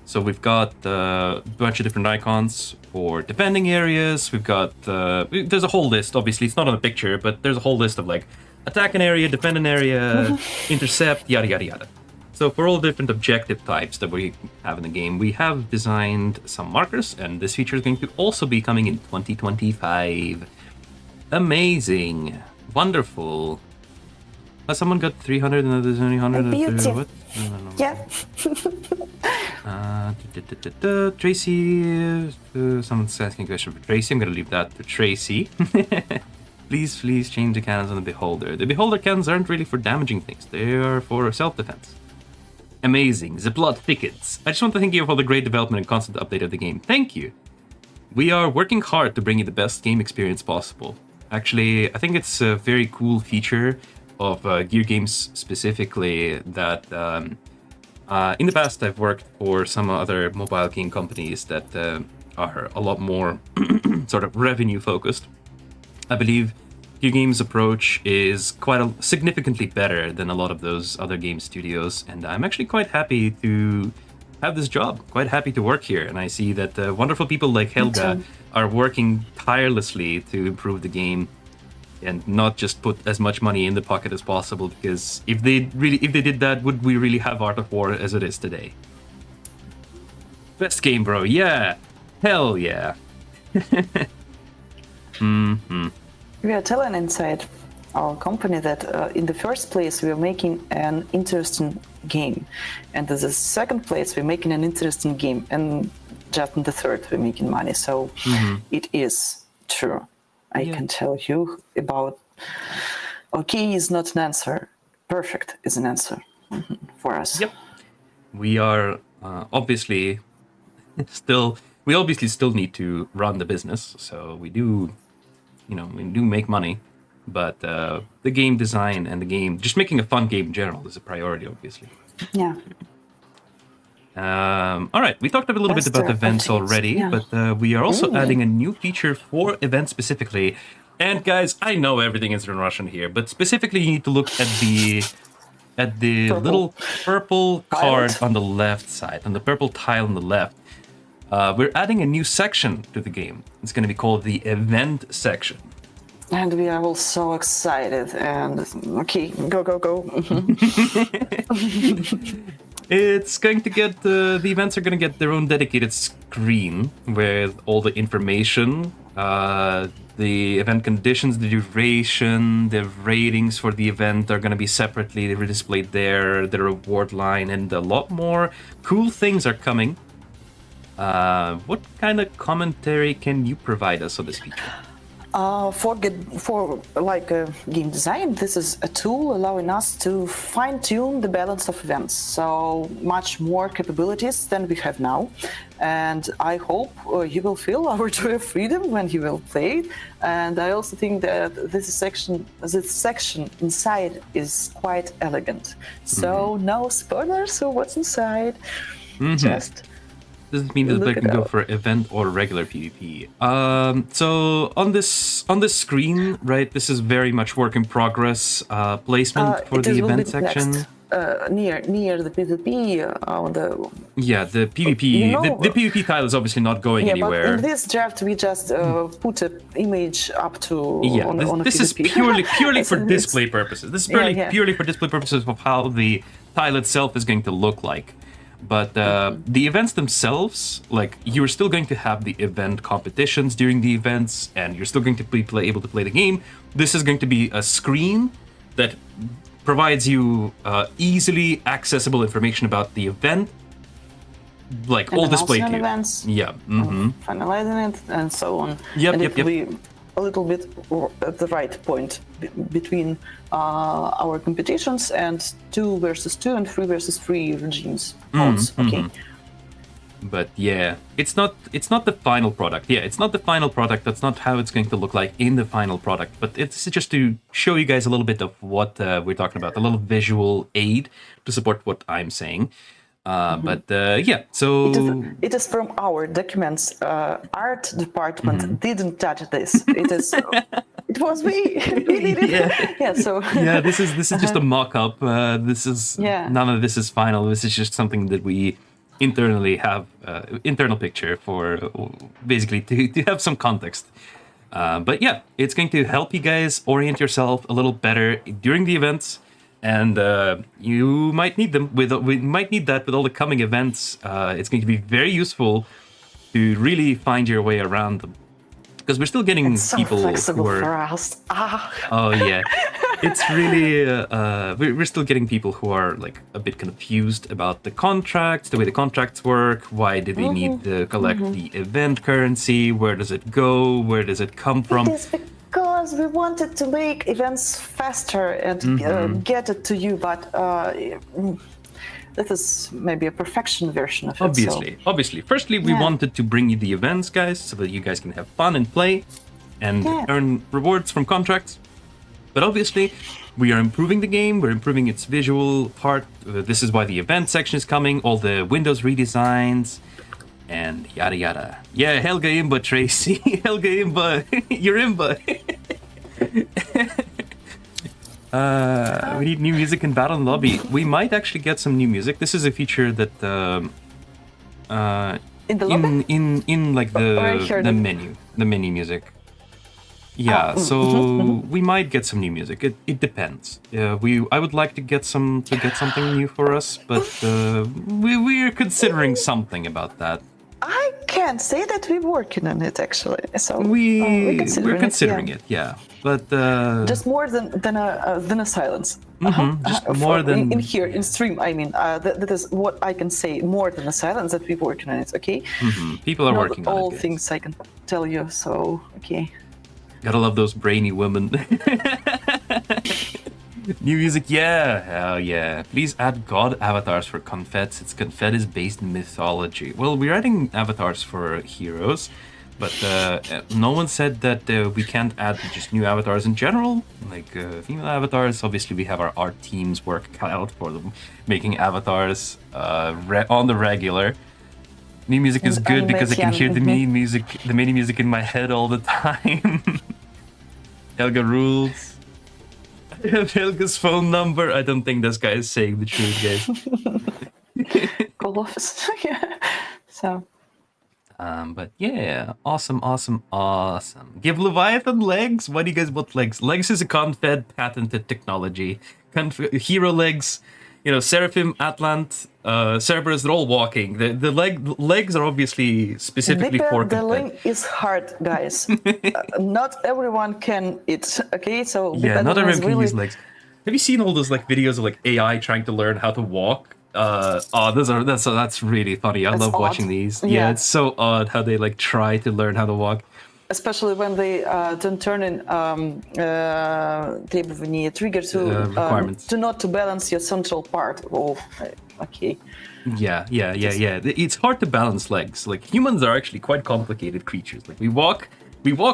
So we've got a bunch of different icons for defending areas. We've got, there's a whole list, obviously it's not on the picture, but there's a whole list of like attack an area, defend an area, intercept, yada yada yada. So for all different objective types that we have in the game, we have designed some markers, and this feature is going to also be coming in 2025. Amazing. Wonderful. Someone got 300 and there's only 100. What? No. Yeah. Tracy, someone's asking a question for Tracy. I'm going to leave that to Tracy. Please change the cannons on the Beholder. The Beholder cannons aren't really for damaging things. They are for self-defense. Amazing. The plot thickens. I just want to thank you for the great development and constant update of the game. Thank you. We are working hard to bring you the best game experience possible. Actually, I think it's a very cool feature of Gear Games specifically that in the past I've worked for some other mobile game companies that are a lot more sort of revenue focused. I believe Gear Games' approach is quite significantly better than a lot of those other game studios, and I'm actually quite happy to have this job, quite happy to work here, and I see that wonderful people like Helga are working tirelessly to improve the game and not just put as much money in the pocket as possible, because if they did that, would we really have Art of War as it is today? Best game, bro. Yeah. Hell yeah. We are telling inside our company that in the first place we are making an interesting game, and in the second place we're making an interesting game, and just in the third we're making money. So it is true. I can tell you about okay is not an answer. Perfect is an answer for us. Yep. We are obviously still need to run the business, so we do make money, but the game design and the game, just making a fun game in general, is a priority, obviously. Yeah. All right, we talked a little bit about events already, but we are also adding a new feature for events specifically. And guys, I know everything is in Russian here, but specifically you need to look at the little purple card on the left side, on the purple tile on the left. We're adding a new section to the game. It's going to be called the event section. And we are all so excited. And okay, go. It's going to get the events are going to get their own dedicated screen with all the information, the event conditions, the duration, the ratings for the event are going to be separately displayed there, the reward line, and a lot more cool things are coming. What kind of commentary can you provide us on this feature? For game design, this is a tool allowing us to fine-tune the balance of events. So much more capabilities than we have now. And I hope you will feel our joy of freedom when you will play it. And I also think that this section inside is quite elegant. So no spoilers of what's inside. Just does it mean that they can go for event or regular PvP? So on this screen, right? This is very much work in progress placement for the event section. near the PvP on the. Yeah, the PvP, You know- the PvP tile is obviously not going Yeah, anywhere. but in this draft we just put an image up to Yeah, on a this is PvP. purely for It's- display purposes. This is purely, yeah. purely for display purposes of how the tile itself is going to look like. But the events themselves, like, you're still going to have the event competitions during the events, and you're still going to be able to play the game. This is going to be a screen that provides you easily accessible information about the event, like And all displayed to announcement you. events. Yeah. Mm-hmm. Finalizing it and so on. Yep, and yep, it will be a little bit at the right point between our competitions and 2 versus 2 and 3 versus 3 regimes. Modes. Okay. But yeah, it's not the final product. Yeah, it's not the final product. That's not how it's going to look like in the final product. But it's just to show you guys a little bit of what we're talking about, a little visual aid to support what I'm saying. But yeah, so It is from our documents. Art department didn't touch this. It is. It was we. We did it. Yeah. So. yeah, this is just a mock-up. This is none of this is final. This is just something that we internally have internal picture for basically to have some context. But yeah, it's going to help you guys orient yourself a little better during the events. And you might need them. We might need that with all the coming events. It's going to be very useful to really find your way around them, because we're still getting So people flexible who are. for us. Oh yeah, it's really. We're still getting people who are like a bit confused about the contracts, the way the contracts work. Why do they need to collect the event currency? Where does it go? Where does it come from? It is because we wanted to make events faster and get it to you, but this is maybe a perfection version of it. Obviously. Firstly, we wanted to bring you the events, guys, so that you guys can have fun and play and earn rewards from contracts. But obviously, we are improving the game. We're improving its visual part. This is why the event section is coming. All the Windows redesigns. And yada yada. Yeah, Helga Imba, Tracy. Helga Imba, you're Imba. We need new music in Battle Lobby. We might actually get some new music. This is a feature that In the lobby? in like the menu music. Yeah, so we might get some new music. It depends. I would like to get something new for us, but we're considering something about that. I can't say that we're working on it actually. So We're considering considering it, yeah. But just more than a silence. just more than in here in stream. I mean, that is what I can say. More than a silence, that we're working on it. Okay. people are Not working on it. all guys. things I can tell you. So okay. Gotta love those brainy women. New music, yeah, hell yeah. Please add god avatars for Confets. It's Confetis based mythology. Well, we're adding avatars for heroes, but no one said that we can't add just new avatars in general. Like female avatars, obviously we have our art teams work cut out for them, making avatars on the regular. New music is And good because I can hear the animation. mini music in my head all the time. Helga rules. I have Helga's phone number. I don't think this guy is saying the truth, guys. Call office. Yeah. So. But yeah, awesome. Give Leviathan legs. Why do you guys want legs? Legs is a Confed patented technology. Hero legs, Seraphim, Atlant, Cerberus, they're all walking. The legs are obviously specifically for The Confed. link is hard, guys. Not everyone can it. Okay, so Yeah, not everyone can really... use legs. Have you seen all those videos of AI trying to learn how to walk? That's really funny. I It's love odd. watching these. Yeah. It's so odd how they try to learn how to walk. Especially when they don't turn in требования trigger to requirements. to balance your central part. Oh, okay. Yeah. It's hard to balance legs. Like, humans are actually quite complicated creatures. Like, we walk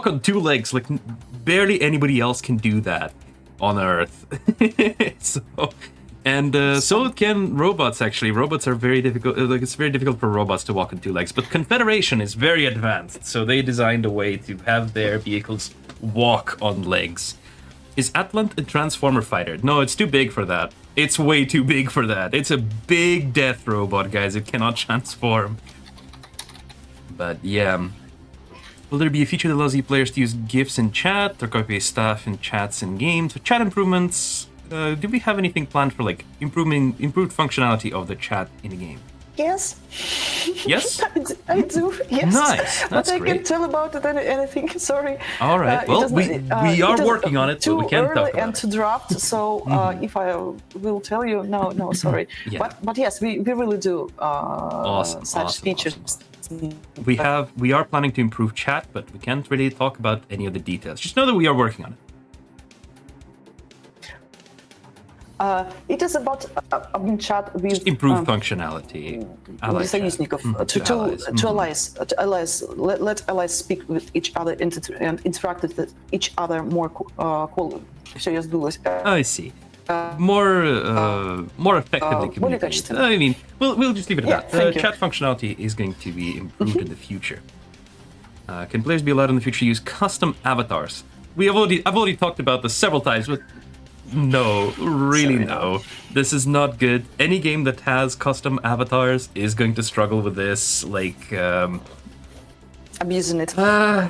on 2 legs. Like, barely anybody else can do that on Earth. So can robots. Actually, robots are very difficult. Like, it's very difficult for robots to walk on 2 legs. But Confederation is very advanced, so they designed a way to have their vehicles walk on legs. Is Atlant a transformer fighter? No, it's too big for that. It's way too big for that. It's a big death robot, guys. It cannot transform. But yeah. Will there be a feature that allows you players to use GIFs in chat or copy stuff in chats in games? For chat improvements, do we have anything planned for like improved functionality of the chat in the game? Yes. Yes? I do, yes. Nice. That's but I great. can't tell about it anything, sorry. All right. Well, we are working on it, but we can't talk about and to draft, so if I will tell you, no, sorry. Yeah. But yes, we really do Awesome, such features. We are planning to improve chat, but we can't really talk about any of the details. Just know that we are working on it. It is about chat with Just improved functionality. Allies chat. To allies, let allies speak with each other and interact with each other more. I see. More effectively communicate. I mean, we'll just leave it at that. The chat functionality is going to be improved in the future. Can players be allowed in the future to use custom avatars? I've already talked about this several times, but no, really no. This is not good. Any game that has custom avatars is going to struggle with this. Like, abusing it. I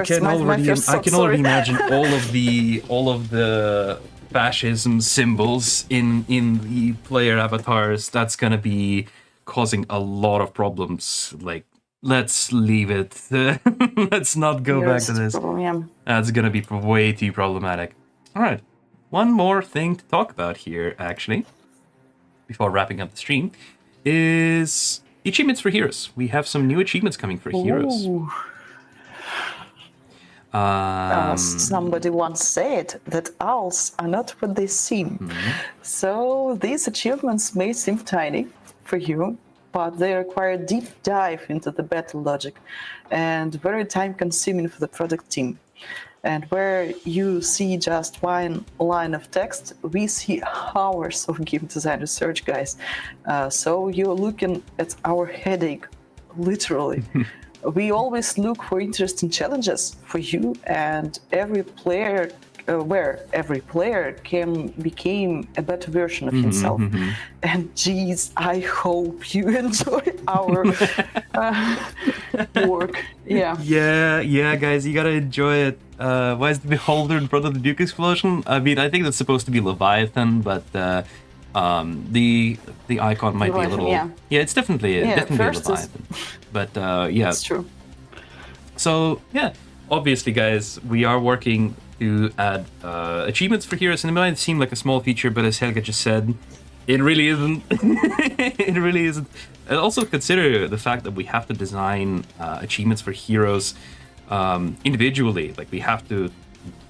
can already imagine all of the fascism symbols in the player avatars. That's gonna be causing a lot of problems. Like, let's leave it. Let's not go back to this. That's gonna be way too problematic. All right, one more thing to talk about here, actually, before wrapping up the stream, is achievements for heroes. We have some new achievements coming for heroes. Somebody once said that owls are not what they seem. Mm-hmm. So these achievements may seem tiny for you, but they require a deep dive into the battle logic and very time-consuming for the product team. And where you see just one line of text, we see hours of game design research, guys. So you're looking at our headache, literally. We always look for interesting challenges for you, and every player can become a better version of himself. And geez, I hope you enjoy our work. Yeah, guys, you gotta enjoy it. Why is the Beholder in front of the Duke explosion? I mean, I think that's supposed to be Leviathan, but the icon might be a little. Yeah, it's definitely a Leviathan. But yeah, it's true. So yeah, obviously, guys, we are working to add achievements for heroes, and it might seem like a small feature, but as Helga just said, it really isn't. It really isn't. And also consider the fact that we have to design achievements for heroes individually. Like, we have to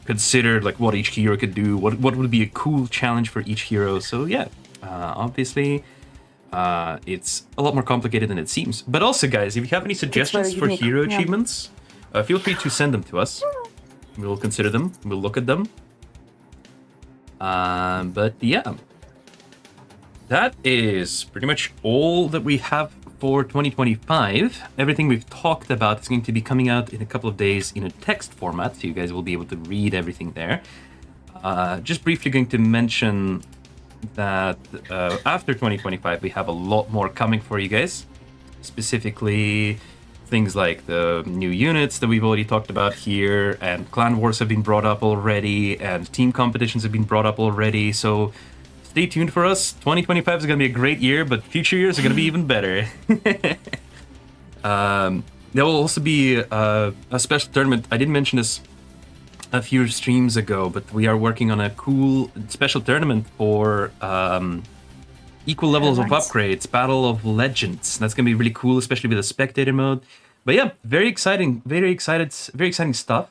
consider like what each hero could do, what would be a cool challenge for each hero. So yeah, obviously it's a lot more complicated than it seems. But also, guys, if you have any suggestions for hero achievements, feel free to send them to us. We'll consider them, we'll look at them. But yeah, that is pretty much all that we have for 2025. Everything we've talked about is going to be coming out in a couple of days in a text format, so you guys will be able to read everything there. Just briefly going to mention that after 2025, we have a lot more coming for you guys. Specifically, things like the new units that we've already talked about here, and clan wars have been brought up already, and team competitions have been brought up already. So stay tuned for us. 2025 is going to be a great year, but future years are going to be even better. There will also be a special tournament. I didn't mention this a few streams ago, but we are working on a cool special tournament for equal levels of upgrades, Battle of Legends. That's going to be really cool, especially with the spectator mode. But yeah, very exciting stuff.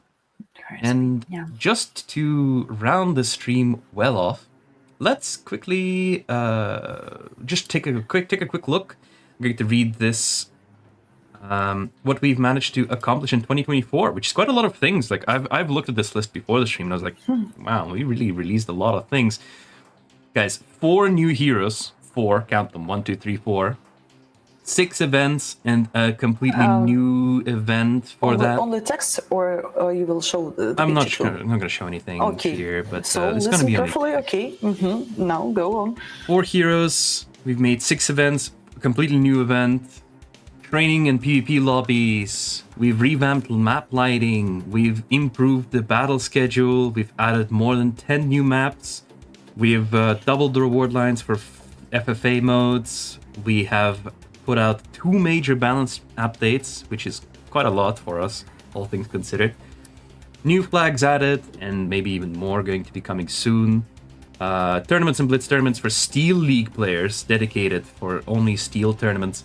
And just to round the stream well off, let's quickly just take a quick look. I'm going to read this, what we've managed to accomplish in 2024, which is quite a lot of things. Like, I've looked at this list before the stream, and I was like, wow, we really released a lot of things. Guys, 4 new heroes, 4, count them, 1, 2, 3, 4. 6 events and a completely new event for that. Only text, or you will show the I'm not picture sure. too? I'm not going to show anything here, but So it's going to listen be carefully. only Okay. Now go on. 4 heroes. We've made 6 events, a completely new event. Training and PvP lobbies. We've revamped map lighting. We've improved the battle schedule. We've added more than 10 new maps. We've doubled the reward lines for FFA modes. We have put out 2 major balance updates, which is quite a lot for us, all things considered. New flags added, and maybe even more going to be coming soon. Tournaments and Blitz tournaments for Steel League players, dedicated for only Steel tournaments.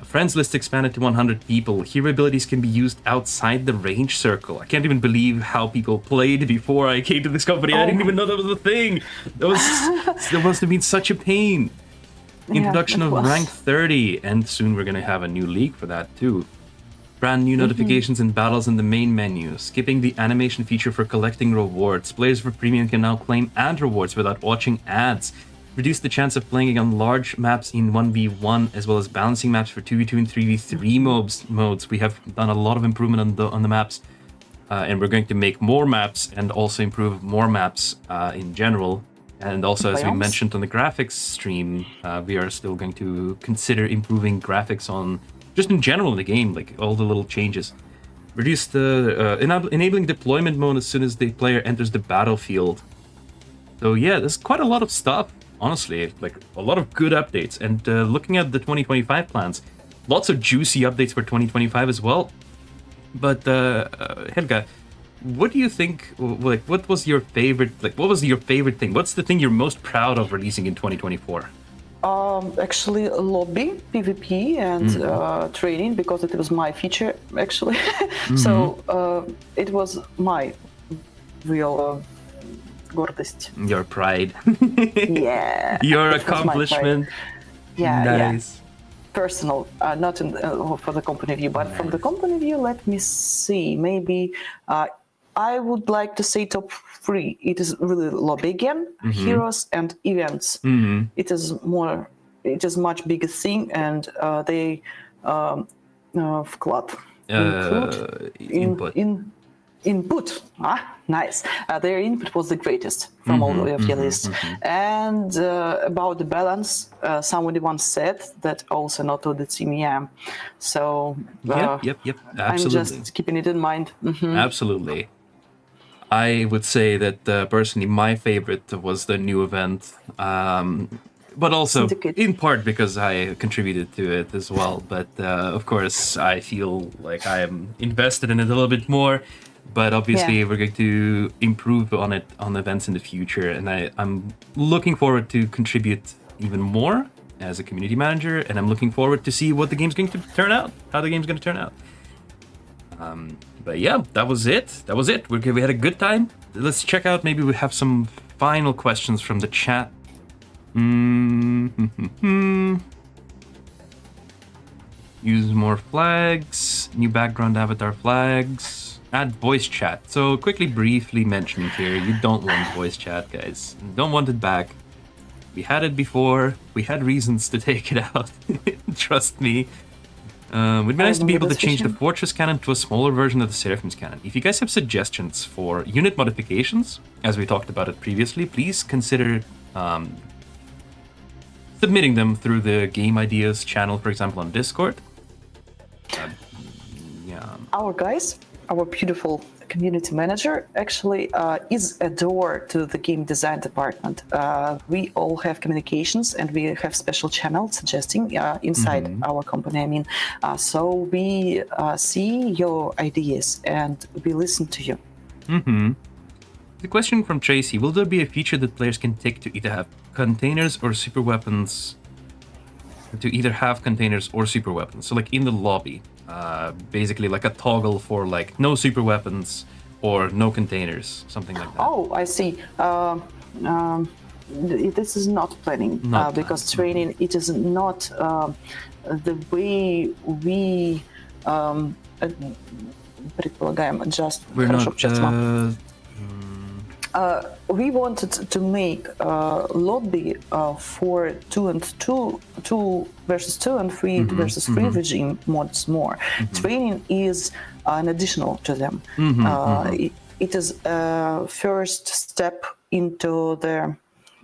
Friends list expanded to 100 people. Hero abilities can be used outside the range circle. I can't even believe how people played before I came to this company. I didn't even know that was a thing. That must have been such a pain. Introduction of rank 30, and soon we're going to have a new league for that too. Brand new notifications and battles in the main menu. Skipping the animation feature for collecting rewards. Players for premium can now claim ad rewards without watching ads. Reduce the chance of playing on large maps in 1v1, as well as balancing maps for 2v2 and 3v3 modes. We have done a lot of improvement on the maps, and we're going to make more maps and also improve more maps in general. And also, as we mentioned on the graphics stream, we are still going to consider improving graphics on just in general in the game, like all the little changes. Reduce the enabling deployment mode as soon as the player enters the battlefield. So yeah, there's quite a lot of stuff. Honestly, like a lot of good updates. And looking at the 2025 plans, lots of juicy updates for 2025 as well. But Helga, what do you think? Like, what was your favorite? Like, what was your favorite thing? What's the thing you're most proud of releasing in 2024? Actually, lobby, PvP, and training, because it was my feature actually. So it was my real. Your pride. Yeah. Your accomplishment. Yeah, nice. Yeah. Personal, not for the company view, but from the company view, let me see. Maybe I would like to say top 3. It is really lobby again, heroes and events. It is much bigger thing, and they club input. Nice. Their input was the greatest from all of your list. And about the balance, somebody once said that also not all the team. Yeah. So yep. Absolutely. I'm just keeping it in mind. Absolutely. I would say that personally, my favorite was the new event. But also Syndicate. In part because I contributed to it as well. But of course, I feel like I am invested in it a little bit more. But obviously, we're going to improve on it on events in the future. And I'm looking forward to contribute even more as a community manager. And I'm looking forward to see what the game's going to turn out, how the game's going to turn out. But yeah, that was it. We had a good time. Let's check out, maybe we have some final questions from the chat. Use more flags, new background avatar flags, add voice chat. So quickly, briefly mentioning here, you don't want voice chat, guys. You don't want it back. We had it before. We had reasons to take it out. Trust me. It'd be nice to be able to change the Fortress cannon to a smaller version of the Seraphim's cannon. If you guys have suggestions for unit modifications, as we talked about it previously, please consider submitting them through the Game Ideas channel, for example, on Discord. Our beautiful community manager actually is a door to the game design department. We all have communications, and we have special channels suggesting inside our company. I mean, so we see your ideas and we listen to you. The question from Tracy: will there be a feature that players can take to either have containers or super weapons? So like in the lobby, basically like a toggle for like no super weapons or no containers, something like that. Oh, I see. This is not planning, because training, it is not the way we We're not We wanted to make a lobby for 2 versus 2 and 3 versus 3 regime mods more. Training is an additional to them. It is a first step into the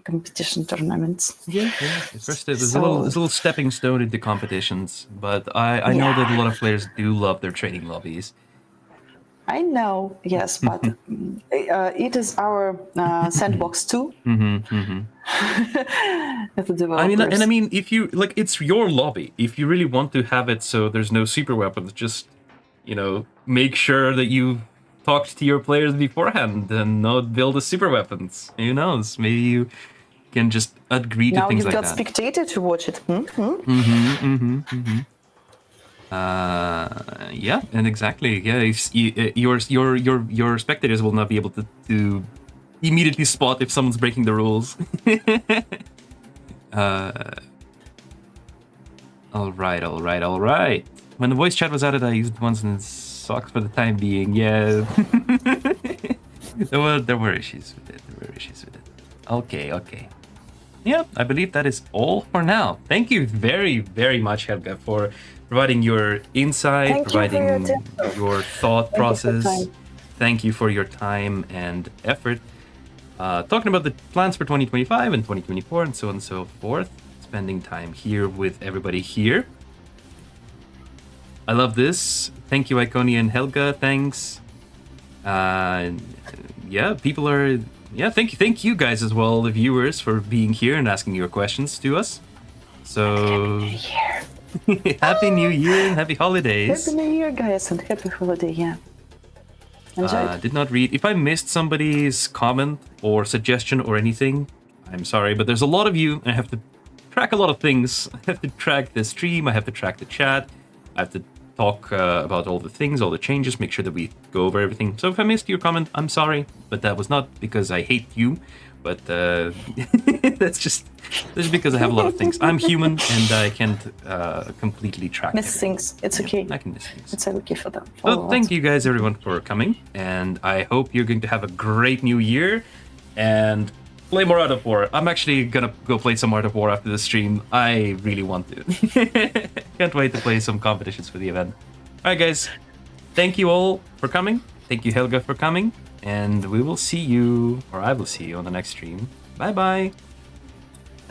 competition tournaments. Yeah. First, there's a little stepping stone into competitions, but I know that a lot of players do love their training lobbies. I know, yes, but it is our sandbox too. I mean, if you like, it's your lobby. If you really want to have it so there's no super weapons, just make sure that you talked to your players beforehand and not build the super weapons. Who knows? Maybe you can just agree to things like that. Now you've got spectator to watch it. Yeah, and exactly. Yeah, your spectators will not be able to immediately spot if someone's breaking the rules. All right. When the voice chat was added, I used ones in socks for the time being. Yeah. there were issues with it. Okay. Yeah, I believe that is all for now. Thank you very, very much, Helga, for providing your insight, providing your thought process. Thank you for your time and effort. Talking about the plans for 2025 and 2024 and so on and so forth. Spending time here with everybody here. I love this. Thank you, Iconia and Helga. Thanks. People are... Yeah, thank you guys as well, the viewers, for being here and asking your questions to us. So... Happy New Year and happy holidays. Happy New Year, guys, and happy holiday, yeah. Did not read. If I missed somebody's comment or suggestion or anything, I'm sorry, but there's a lot of you, and I have to track a lot of things. I have to track the stream, I have to track the chat, I have to talk about all the things, all the changes, make sure that we go over everything. So if I missed your comment, I'm sorry, but that was not because I hate you, but that's because I have a lot of things. I'm human and I can't completely track miss things. It's okay. I can miss things. It's okay for them. So thank you guys, everyone, for coming, and I hope you're going to have a great new year and play more Art of War. I'm actually gonna go play some Art of War after the stream. I really want to. Can't wait to play some competitions for the event. Alright guys, thank you all for coming. Thank you Helga for coming. And we will see you, or I will see you on the next stream. Bye bye.